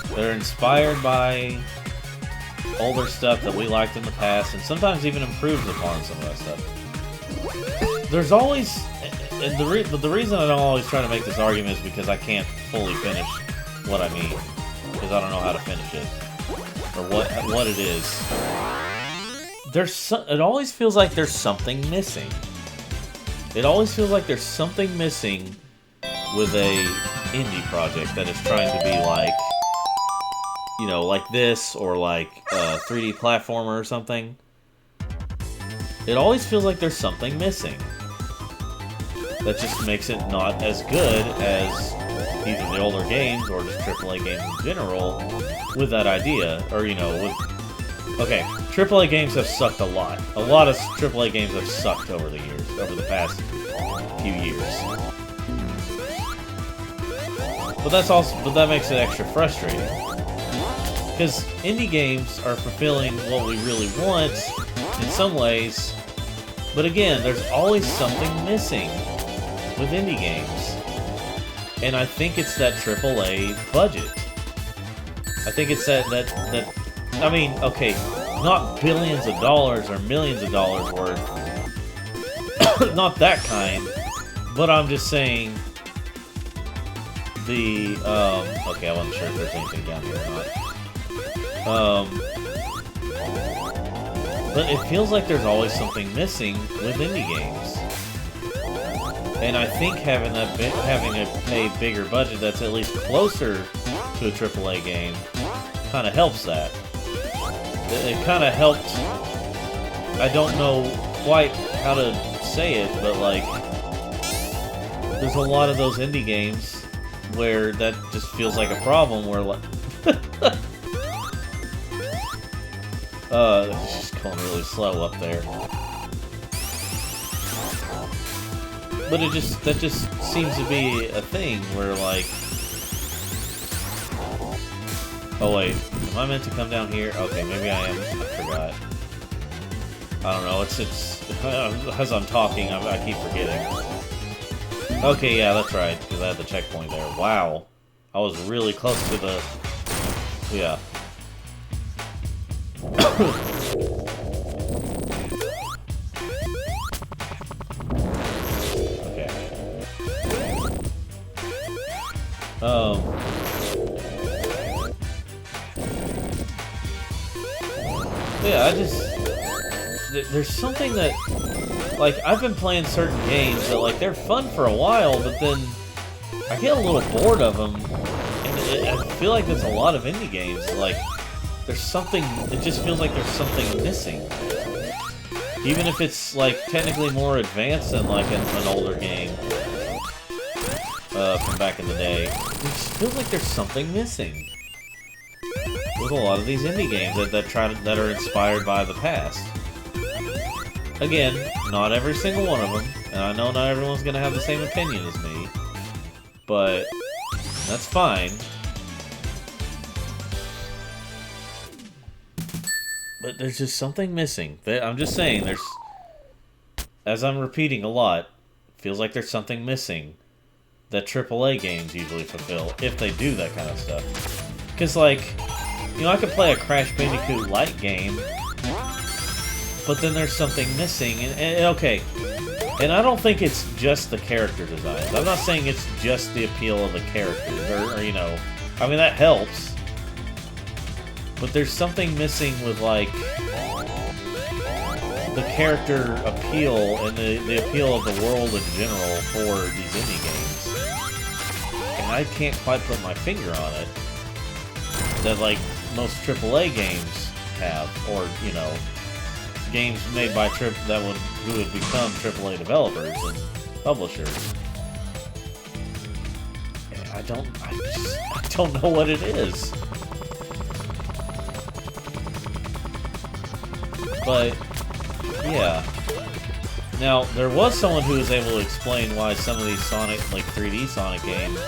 games, they're inspired by older stuff that we liked in the past, and sometimes even improves upon some of that stuff. There's always, and the reason I don't always try to make this argument is because I can't fully finish what I mean, because I don't know how to finish it, or what it is. It always feels like there's something missing. It always feels like there's something missing with a indie project that is trying to be like, like this, or like a 3D platformer or something. It always feels like there's something missing that just makes it not as good as either the older games or just AAA games in general with that idea, or, okay, AAA games have sucked a lot. A lot of AAA games have sucked over the years, over the past few years. But that makes it extra frustrating. Because indie games are fulfilling what we really want in some ways, but again, there's always something missing with indie games. And I think it's that AAA budget. I think it's that I mean, okay, not billions of dollars or millions of dollars worth, not that kind, but I'm just saying, the, okay, I wasn't sure if there's anything down here or not. But it feels like there's always something missing with indie games. And I think having a bigger budget that's at least closer to a AAA game kind of helps that. It kind of helped. I don't know quite how to say it, but like, there's a lot of those indie games where that just feels like a problem. Where like, it's just going really slow up there. But that just seems to be a thing where like, oh wait, am I meant to come down here? Okay, maybe I am. I forgot. I don't know. It's as I'm talking, I keep forgetting. Okay, yeah, that's right, because I had the checkpoint there. Wow, I was really close to the. Yeah. Yeah, there's something that, like, I've been playing certain games that, like, they're fun for a while, but then I get a little bored of them, and I feel like there's a lot of indie games, like, there's something, it just feels like there's something missing. Even if it's, like, technically more advanced than, like, an older game from back in the day, it just feels like there's something missing with a lot of these indie games that are inspired by the past. Again, not every single one of them, and I know not everyone's gonna have the same opinion as me, but that's fine. But there's just something missing. I'm just saying, as I'm repeating a lot, feels like there's something missing that AAA games usually fulfill, if they do that kind of stuff. Because, like, you know, I could play a Crash Bandicoot-like game, but then there's something missing, and okay, and I don't think it's just the character designs. I'm not saying it's just the appeal of the characters, or you know, I mean, that helps, but there's something missing with, like, the character appeal and the appeal of the world in general for these indie games. And I can't quite put my finger on it. That, like, most AAA games have, or, you know, games made by who would become AAA developers and publishers. And I don't know what it is. But yeah. Now, there was someone who was able to explain why some of these Sonic, like 3D Sonic games,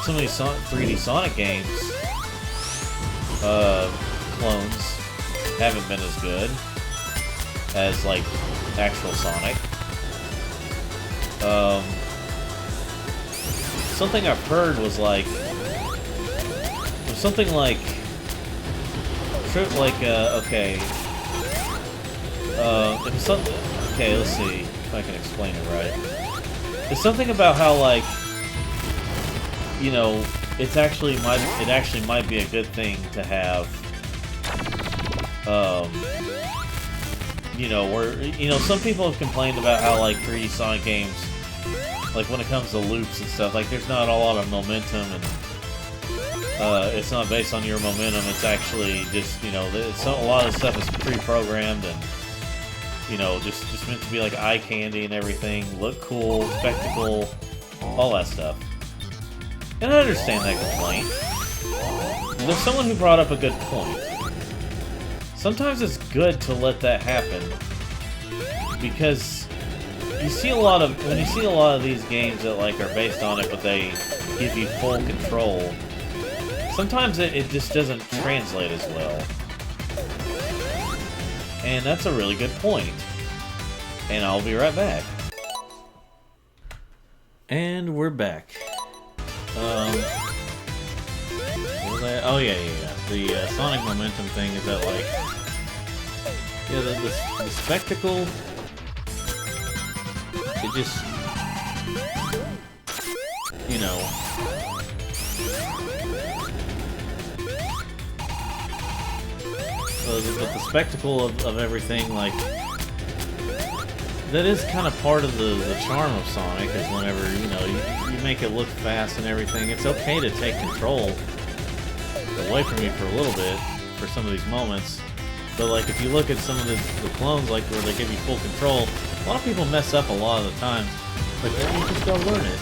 some of these 3D Sonic games, clones, haven't been as good as, like, actual Sonic. Something I've heard was like, something like, okay, it was something, okay, let's see if I can explain it right. It's something about how, like, you know, it actually might be a good thing to have, you know, where, you know, some people have complained about how, like, 3D Sonic games, like, when it comes to loops and stuff, like, there's not a lot of momentum, and it's not based on your momentum, it's actually just, you know, a lot of stuff is pre-programmed, and, you know, just meant to be, like, eye candy and everything, look cool, spectacle, all that stuff. And I understand that complaint. There's someone who brought up a good point. Sometimes it's good to let that happen, because when you see a lot of these games that, like, are based on it, but they give you full control, sometimes it just doesn't translate as well. And that's a really good point. And I'll be right back. And we're back. What was that? Oh yeah. The Sonic momentum thing is that, like, yeah, the spectacle. It just, you know, but the spectacle of everything, like, that is kind of part of the charm of Sonic, is whenever, you know, you make it look fast and everything, it's okay to take control away from you for a little bit, for some of these moments. But, like, if you look at some of the clones, like, where they give you full control, a lot of people mess up a lot of the times. Like, you just gotta learn it.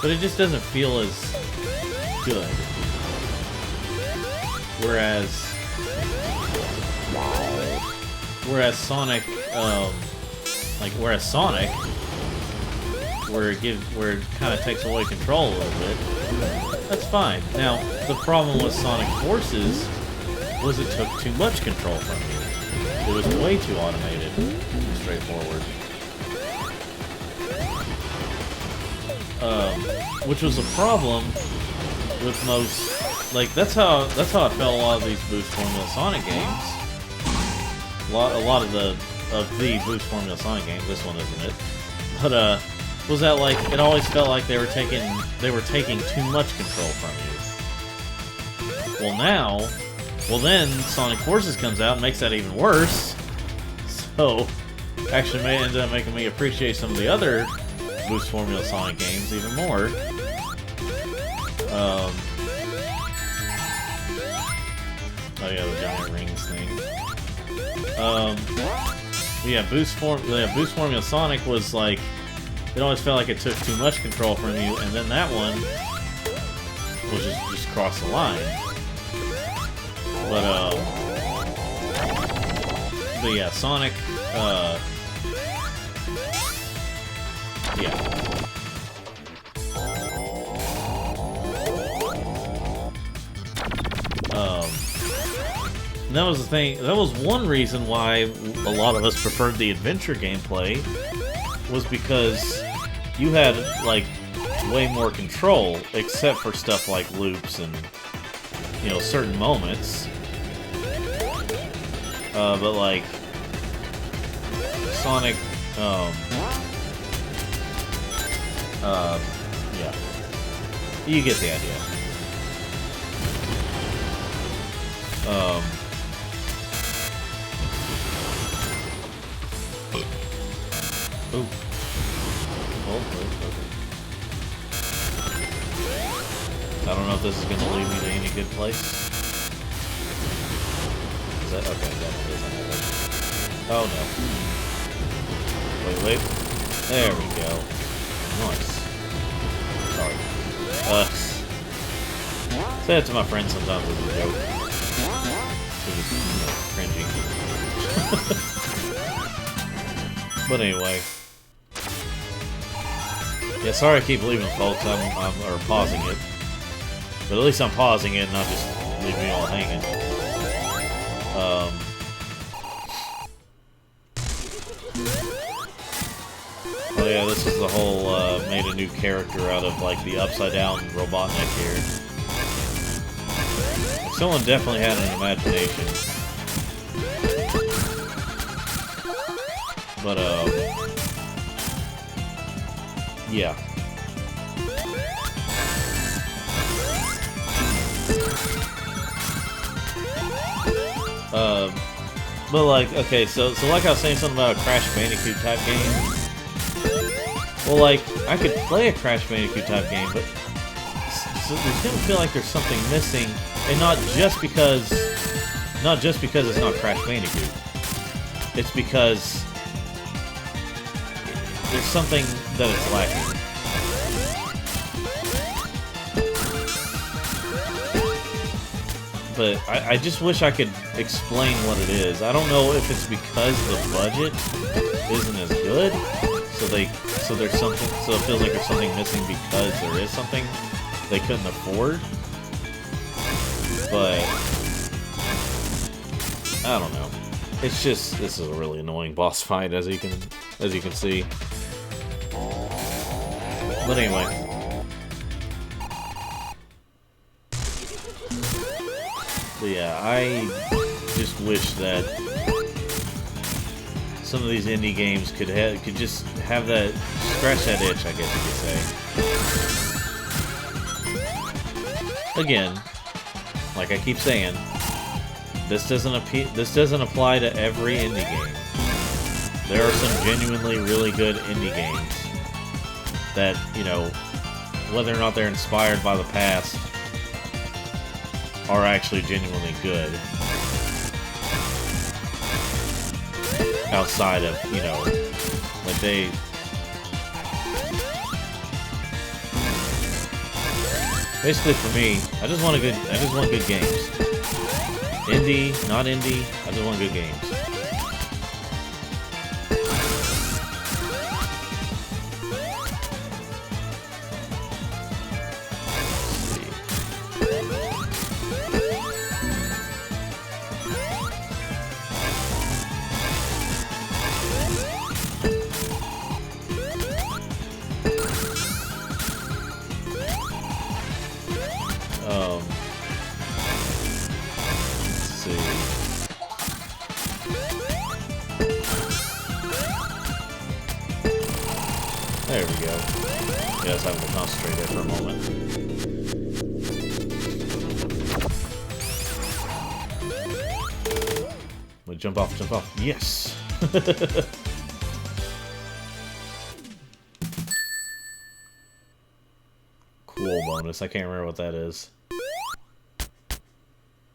But it just doesn't feel as good. Whereas Sonic, where it kind of takes away control a little bit, that's fine. Now, the problem with Sonic Forces was it took too much control from you. It was way too automated and straightforward. Which was a problem with most, like, that's how I felt a lot of these Boost Formula Sonic games. A lot of the Boost Formula Sonic games, this one isn't it, but was that, like, it always felt like they were taking too much control from you. Well then Sonic Forces comes out and makes that even worse. So actually ended up making me appreciate some of the other Boost Formula Sonic games even more. Oh yeah, the giant rings thing. Yeah, Boost Formula Sonic was like, it always felt like it took too much control from you, and then that one was just cross the line. But yeah, Sonic, yeah. And that was the thing, that was one reason why a lot of us preferred the adventure gameplay, was because you had, like, way more control, except for stuff like loops and, you know, certain moments. But, like, Sonic, yeah. You get the idea. Ooh. Oh, okay. I don't know if this is going to lead me to any good place. Is that okay? That doesn't have it. Oh no. Wait. There we go. Nice. Sorry. Say that to my friends sometimes as a joke. It was, you know, cringy. But anyway. Yeah, sorry I keep leaving, folks. Or pausing it. But at least I'm pausing it, not just leaving you all hanging. Oh yeah, this is the whole, made a new character out of, like, the upside-down Robotnik here. Someone definitely had an imagination. But, yeah. But like, okay, so like I was saying something about a Crash Bandicoot type game. Well, like, I could play a Crash Bandicoot type game, but there's gonna feel like there's something missing, and not just because it's not Crash Bandicoot. It's because there's something that it's lacking. But I just wish I could explain what it is. I don't know if it's because the budget isn't as good, so there's something, so it feels like there's something missing because there is something they couldn't afford. But I don't know. It's just, this is a really annoying boss fight, as you can see. But anyway. But yeah, I just wish that some of these indie games could just have that, scratch that itch, I guess you could say. again, like I keep saying, this doesn't apply to every indie game. There are some genuinely really good indie games that, you know, whether or not they're inspired by the past, are actually genuinely good. Outside of, you know, like they... Basically for me, I just want good games. Indie, not indie, I just want good games. There we go. Yeah, I was having to concentrate there for a moment. We'll jump off, jump off. Yes! Cool bonus. I can't remember what that is.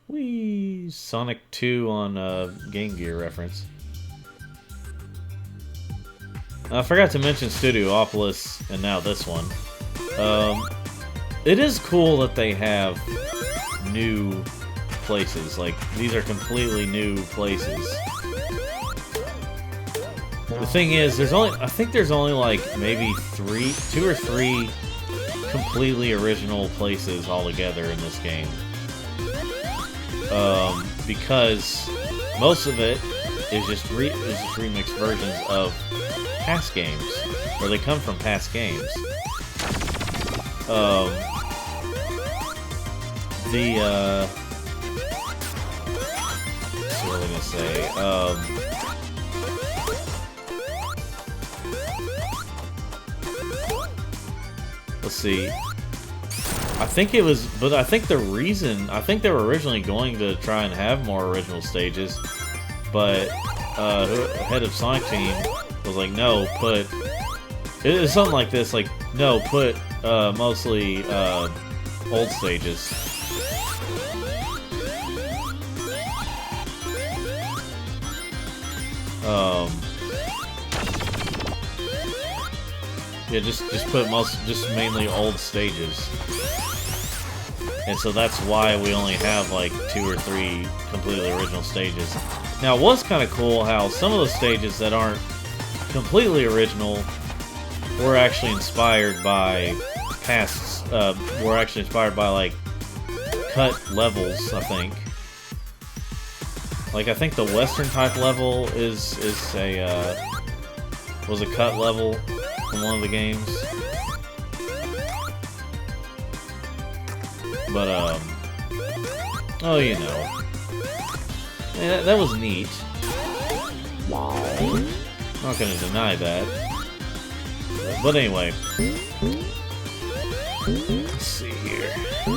Whee! Sonic 2 on Game Gear reference. I forgot to mention Studiopolis, and now this one. It is cool that they have new places. Like, these are completely new places. The thing is, I think there's only like maybe 2 or 3 completely original places altogether in this game. Because most of it is just remixed versions of past games, or they come from past games. What was I gonna say? Let's see. I think it was, but I think the reason, I think they were originally going to try and have more original stages, but head of Sonic Team was like, no, put... It's something like this, like, no, put mostly old stages. Yeah, just put just mainly old stages. And so that's why we only have like 2 or 3 completely original stages. Now, it was kind of cool how some of the stages that aren't completely original were actually inspired by past, were actually inspired by like cut levels, I think. Like, I think the Western type level was a cut level from one of the games. But, oh, you know. Yeah, that was neat. I'm not gonna deny that. But anyway. Let's see here. I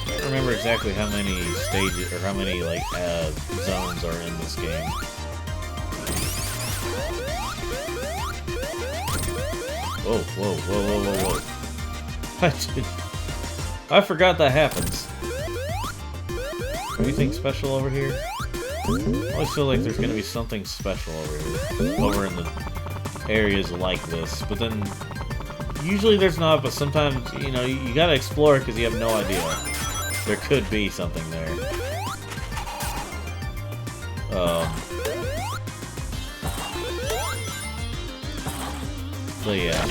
don't remember exactly how many stages, or how many, like, zones are in this game. Whoa, whoa, whoa, whoa, whoa, whoa. I forgot that happens. Anything special over here? I always feel like there's gonna be something special over here. Over in the areas like this. But then, usually there's not, but sometimes, you know, you gotta explore because you have no idea. There could be something there. But yeah.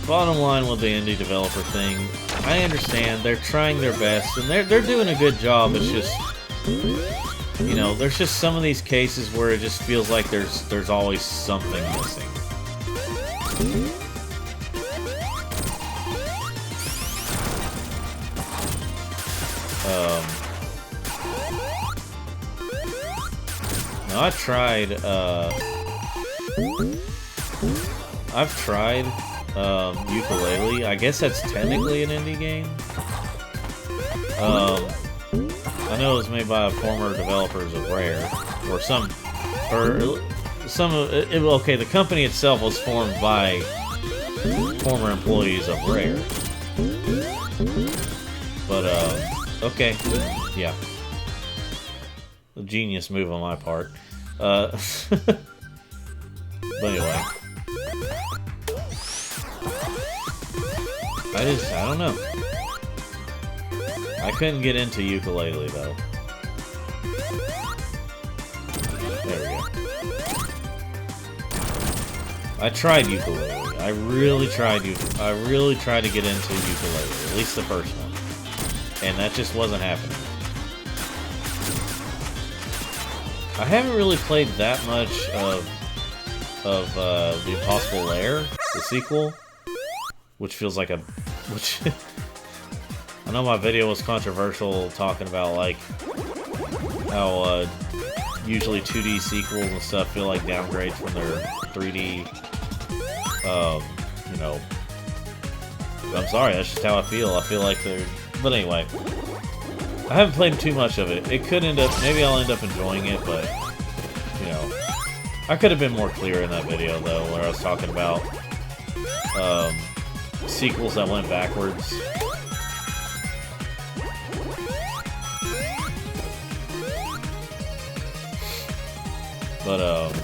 Bottom line with the indie developer thing, I understand they're trying their best and they're doing a good job. It's just, you know, there's just some of these cases where it just feels like there's always something missing. Now I've tried Ukulele. I guess that's technically an indie game. I know it was made by former developers of Rare, or some of it. Okay, the company itself was formed by former employees of Rare. But okay, yeah, a genius move on my part. But anyway. I don't know. I couldn't get into ukulele though. There we go. I tried ukulele. I really tried to get into ukulele, at least the first one. And that just wasn't happening. I haven't really played that much of The Impossible Lair, the sequel. Which feels like I know my video was controversial, talking about like how usually 2D sequels and stuff feel like downgrades from their 3D. You know, I'm sorry, that's just how I feel. I feel like they're. But anyway, I haven't played too much of it. It could end up, maybe I'll end up enjoying it, but you know, I could have been more clear in that video though, where I was talking about sequels that went backwards. But let's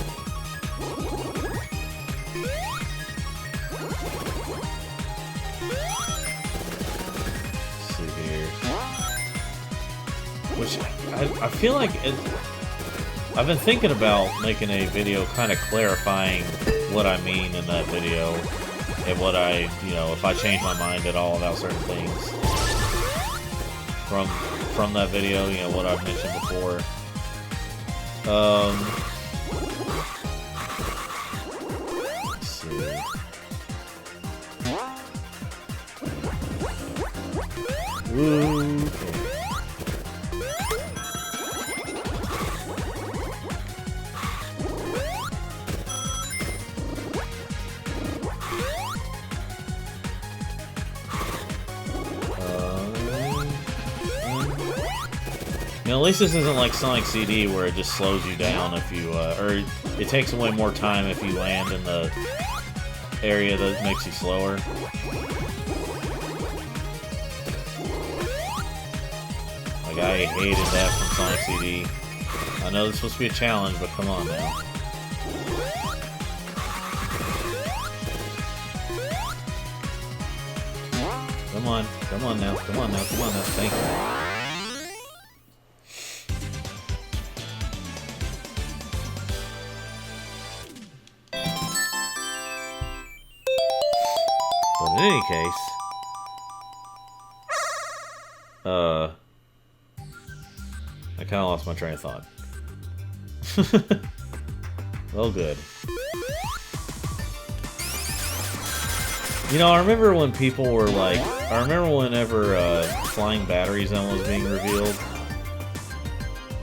see here. Which I feel like I've been thinking about making a video kind of clarifying what I mean in that video. And what I, you know, if I change my mind at all about certain things from that video, you know, what I've mentioned before. Let's see. Ooh, okay. At least this isn't like Sonic CD where it just slows you down if you, or it takes away more time if you land in the area that makes you slower. Like, I hated that from Sonic CD. I know this is supposed to be a challenge, but come on now. Come on now, come on now, thank you. In any case, I kind of lost my train of thought. Well, good. You know, I remember when people were like, I remember whenever Flying Battery Zone was being revealed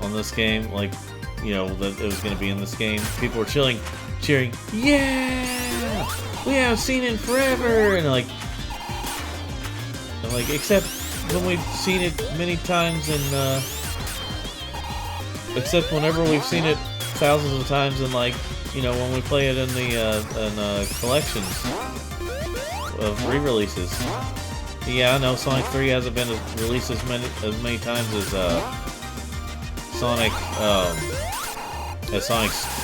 on this game, like, you know, that it was going to be in this game, people were cheering, yeah! We haven't seen it forever, and like, except when we've seen it many times, and except whenever we've seen it thousands of times, and like, you know, when we play it in the collections of re-releases. Yeah, I know Sonic 3 hasn't been released as many times as Sonic's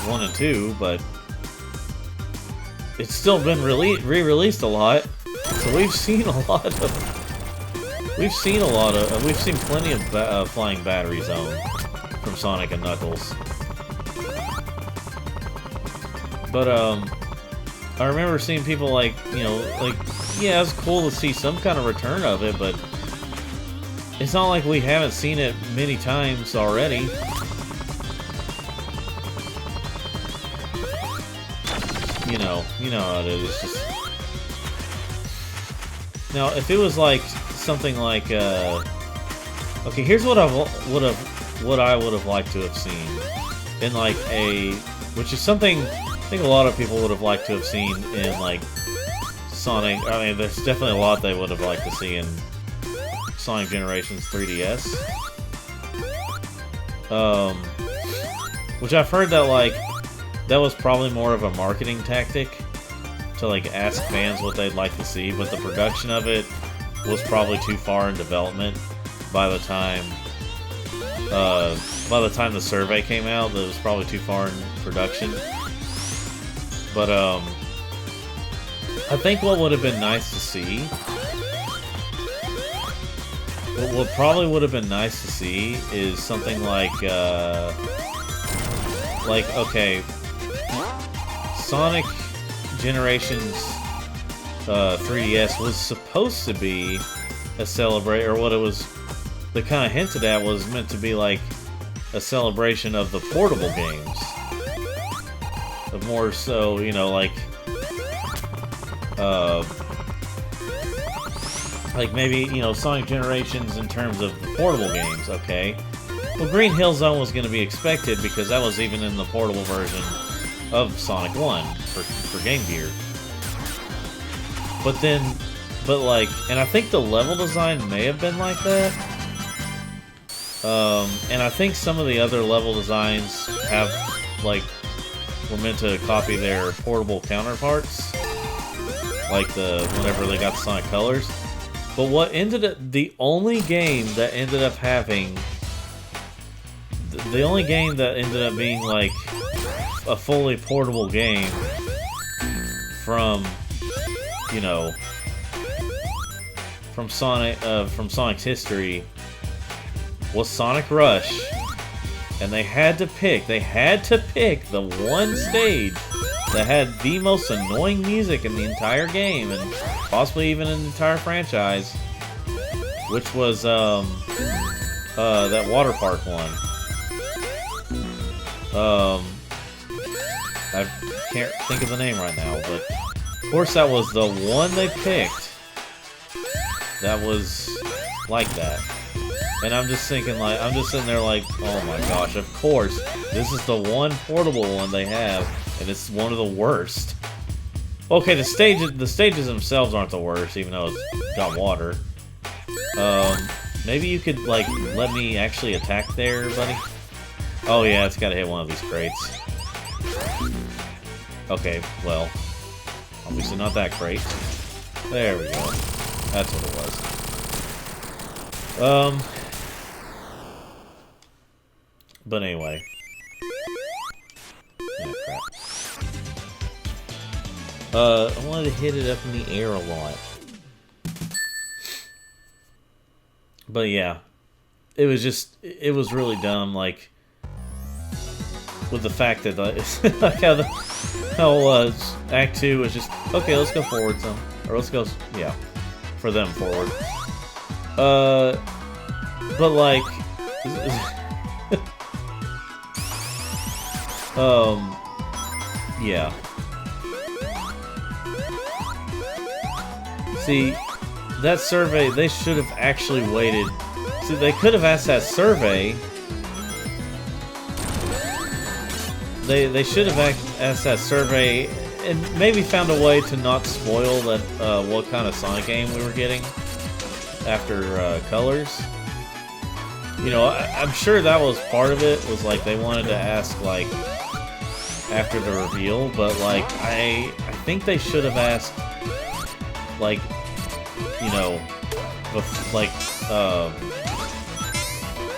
1 and 2, but it's still been re-released a lot, so we've seen plenty of Flying Battery Zone from Sonic and Knuckles. But I remember seeing people like, you know, like, yeah, it's cool to see some kind of return of it, but it's not like we haven't seen it many times already. You know how it is. It's just, now if it was like something like, okay, here's what I would have liked to have seen in like which is something I think a lot of people would have liked to have seen in like Sonic. I mean, there's definitely a lot they would have liked to see in Sonic Generations 3DS. Which I've heard that, like, that was probably more of a marketing tactic to, like, ask fans what they'd like to see, but the production of it was probably too far in development by the time the survey came out. That was probably too far in production. But, I think what would have been nice to see, what probably would have been nice to see is something like, okay, Sonic Generations 3DS was supposed to be a celebrate, or what it was, they kind of hinted at was meant to be like a celebration of the portable games. Of more so, you know, like maybe, you know, Sonic Generations in terms of the portable games, okay. Well, Green Hill Zone was going to be expected because that was even in the portable version of Sonic 1 for Game Gear. But like, and I think the level design may have been like that. And I think some of the other level designs have, like, were meant to copy their portable counterparts. Like whenever they got the Sonic Colors. But what ended up, the only game that ended up having, the only game that ended up being like a fully portable game from, you know, from Sonic's history was Sonic Rush. And they had to pick the one stage that had the most annoying music in the entire game, and possibly even in the entire franchise, which was that water park one. I can't think of the name right now, but of course that was the one they picked that was like that. And I'm just thinking, like, I'm just sitting there like, oh my gosh, of course, this is the one portable one they have, and it's one of the worst. Okay, the stages themselves aren't the worst, even though it's got water. Maybe you could, like, let me actually attack there, buddy? Oh yeah, it's gotta hit one of these crates. Okay, well, obviously not that crate. There we go. That's what it was. But anyway. Oh, crap. I wanted to hit it up in the air a lot. But yeah. It was just, it was really dumb, like, with the fact that, like, how Act 2 was just, okay, let's go forward some. Or let's go, yeah, for them forward. But like, yeah. See, that survey, they should have actually waited. See, they could have asked that survey. They should have asked that survey and maybe found a way to not spoil that what kind of Sonic game we were getting after Colors. You know, I'm sure that was part of it, was like they wanted to ask, like, after the reveal, but like I think they should have asked, like, you know,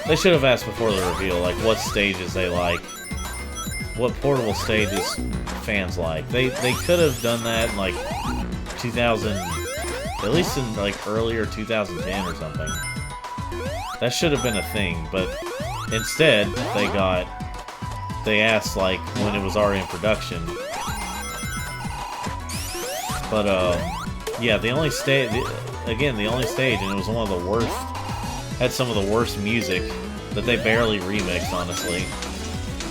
they should have asked before the reveal, like, what stages they like, what portable stages fans like. They could have done that in, like, 2000, at least in, like, earlier 2010 or something. That should have been a thing, but instead they asked, like, when it was already in production. But yeah, the only stage, and it was one of the worst, had some of the worst music that they barely remixed, honestly.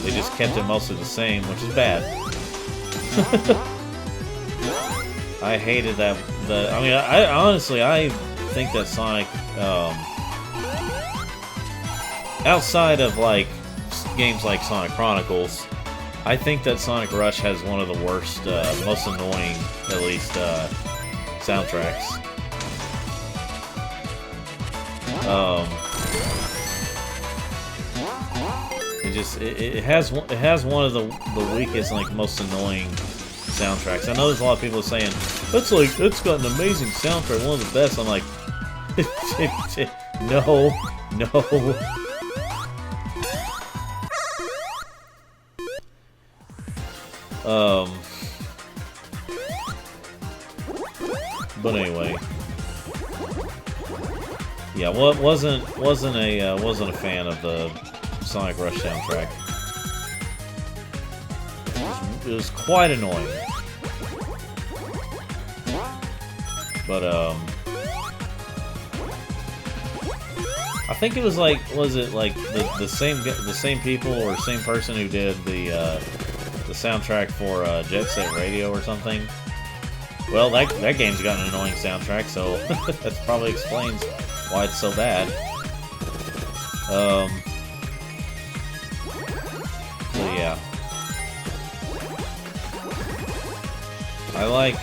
They just kept it mostly the same, which is bad. I hated that. I mean, I honestly think that Sonic, outside of, like, games like Sonic Chronicles, I think that Sonic Rush has one of the worst, most annoying, at least, soundtracks. It has one of the weakest, like, most annoying soundtracks. I know there's a lot of people saying it's got an amazing soundtrack, one of the best. I'm like, no. But anyway, yeah, wasn't a fan of the Sonic Rush soundtrack. It was quite annoying. But I think it was like, was it like the same people or same person who did the soundtrack for Jet Set Radio or something? Well, that game's got an annoying soundtrack, so that probably explains why it's so bad. So yeah, I like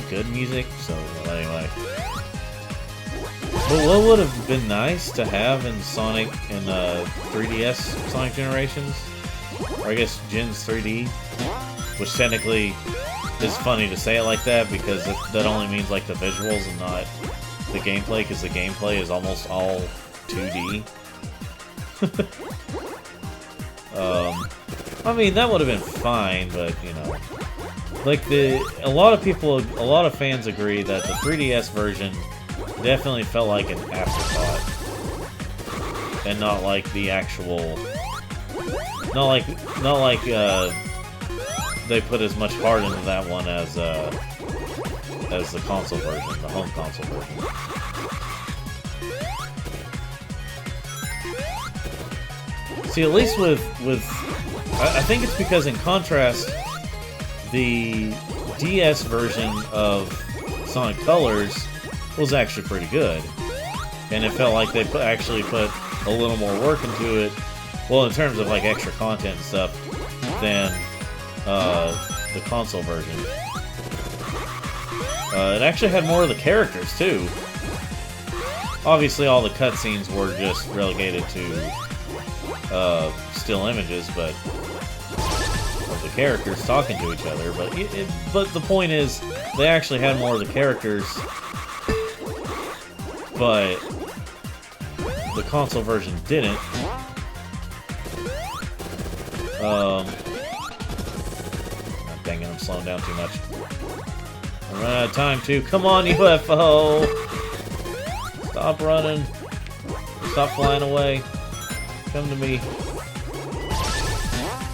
good music. So anyway, but what would have been nice to have in Sonic and 3DS Sonic Generations, or I guess Gens 3D, which technically is funny to say it like that because that only means like the visuals and not the gameplay, because the gameplay is almost all 2D. I mean, that would have been fine, but you know, like a lot of fans agree that the 3DS version definitely felt like an afterthought, and not like the actual, not like they put as much heart into that one as the console version, the home console version. See, at least with I think it's because in contrast, the DS version of Sonic Colors was actually pretty good, and it felt like they actually put a little more work into it. Well, in terms of like extra content and stuff, than the console version. It actually had more of the characters too. Obviously, all the cutscenes were just relegated to still images, but of the characters talking to each other. But the point is, they actually had more of the characters, but the console version didn't. Dang it, I'm slowing down too much. I'm running out of time too. Come on, UFO! Stop running. Stop flying away. Come to me.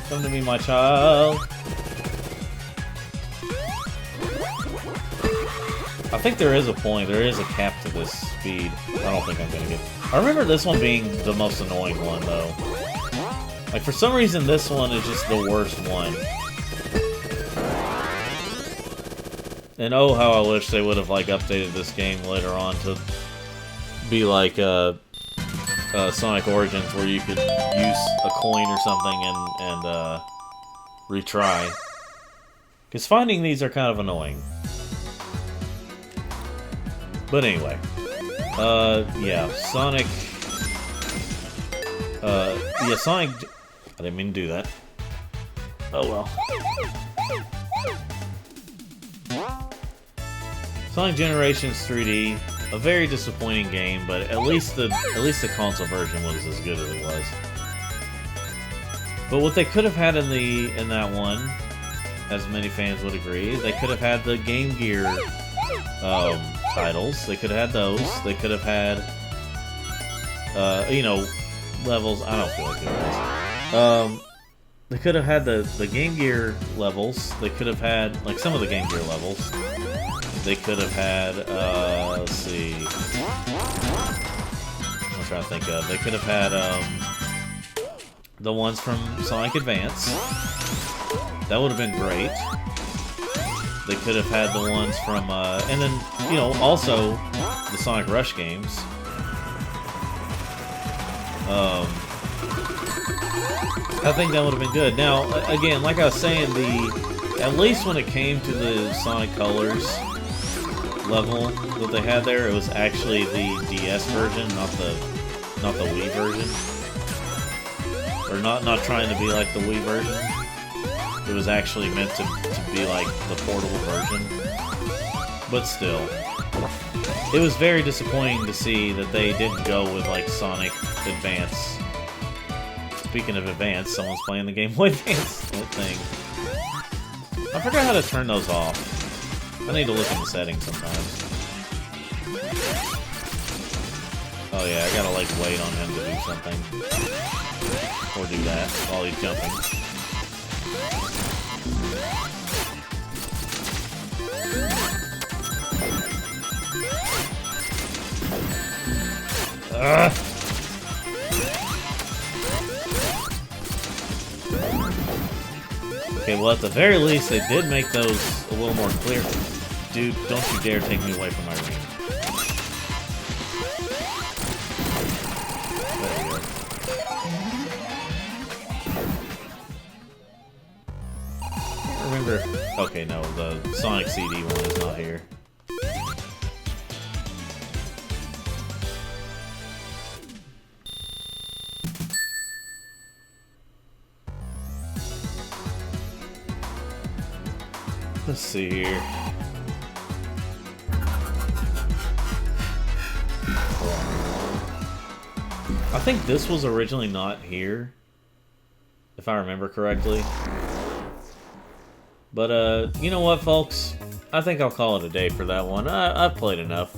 Come to me, my child. I think there is a point, there is a cap to this speed. I don't think I'm gonna get... I remember this one being the most annoying one, though. Like, for some reason, this one is just the worst one. And oh, how I wish they would have, like, updated this game later on to be like Sonic Origins, where you could use a coin or something and retry. Because finding these are kind of annoying. But anyway. Yeah, Sonic... yeah, Sonic... I didn't mean to do that. Oh well. Sonic Generations 3D, a very disappointing game, but at least the console version was as good as it was. But what they could have had in that one, as many fans would agree, they could have had the Game Gear titles. They could have had those. They could have had you know, levels. I don't feel like doing this. They could have had the Game Gear levels. They could have had like some of the Game Gear levels. They could have had, let's see, I'm trying to think of, they could have had, the ones from Sonic Advance. That would have been great. They could have had the ones from, and then, you know, also, the Sonic Rush games. I think that would have been good. Now, again, like I was saying, at least when it came to the Sonic Colors level that they had there, it was actually the DS version, not the Wii version. Or not trying to be like the Wii version. It was actually meant to be like the portable version. But still. It was very disappointing to see that they didn't go with like Sonic Advance. Speaking of Advance, someone's playing the Game Boy Advance thing. I forgot how to turn those off. I need to look in the settings sometimes. Oh yeah, I gotta like wait on him to do something. Or do that while he's jumping. Okay, well at the very least they did make those a little more clear. Dude, don't you dare take me away from my ring. There you go. I can't remember. Okay, no, the Sonic CD one is not here. Let's see here. I think this was originally not here, if I remember correctly. But, you know what, folks? I think I'll call it a day for that one. I've played enough.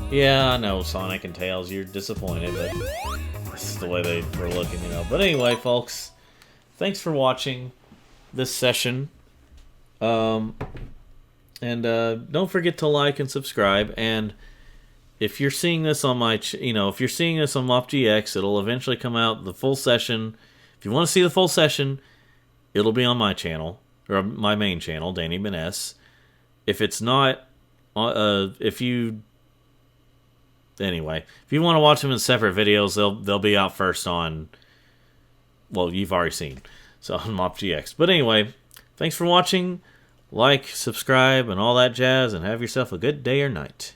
Yeah, I know, Sonic and Tails, you're disappointed, but this is the way they were looking, you know. But anyway, folks, thanks for watching this session. Don't forget to like and subscribe, and if you're seeing this on my, if you're seeing this on MopGX, it'll eventually come out, the full session. If you want to see the full session, it'll be on my channel, or my main channel, Danny Benes. If it's not, anyway, if you want to watch them in separate videos, they'll be out first on, well, you've already seen, so on MopGX. But anyway, thanks for watching. Like, subscribe, and all that jazz, and have yourself a good day or night.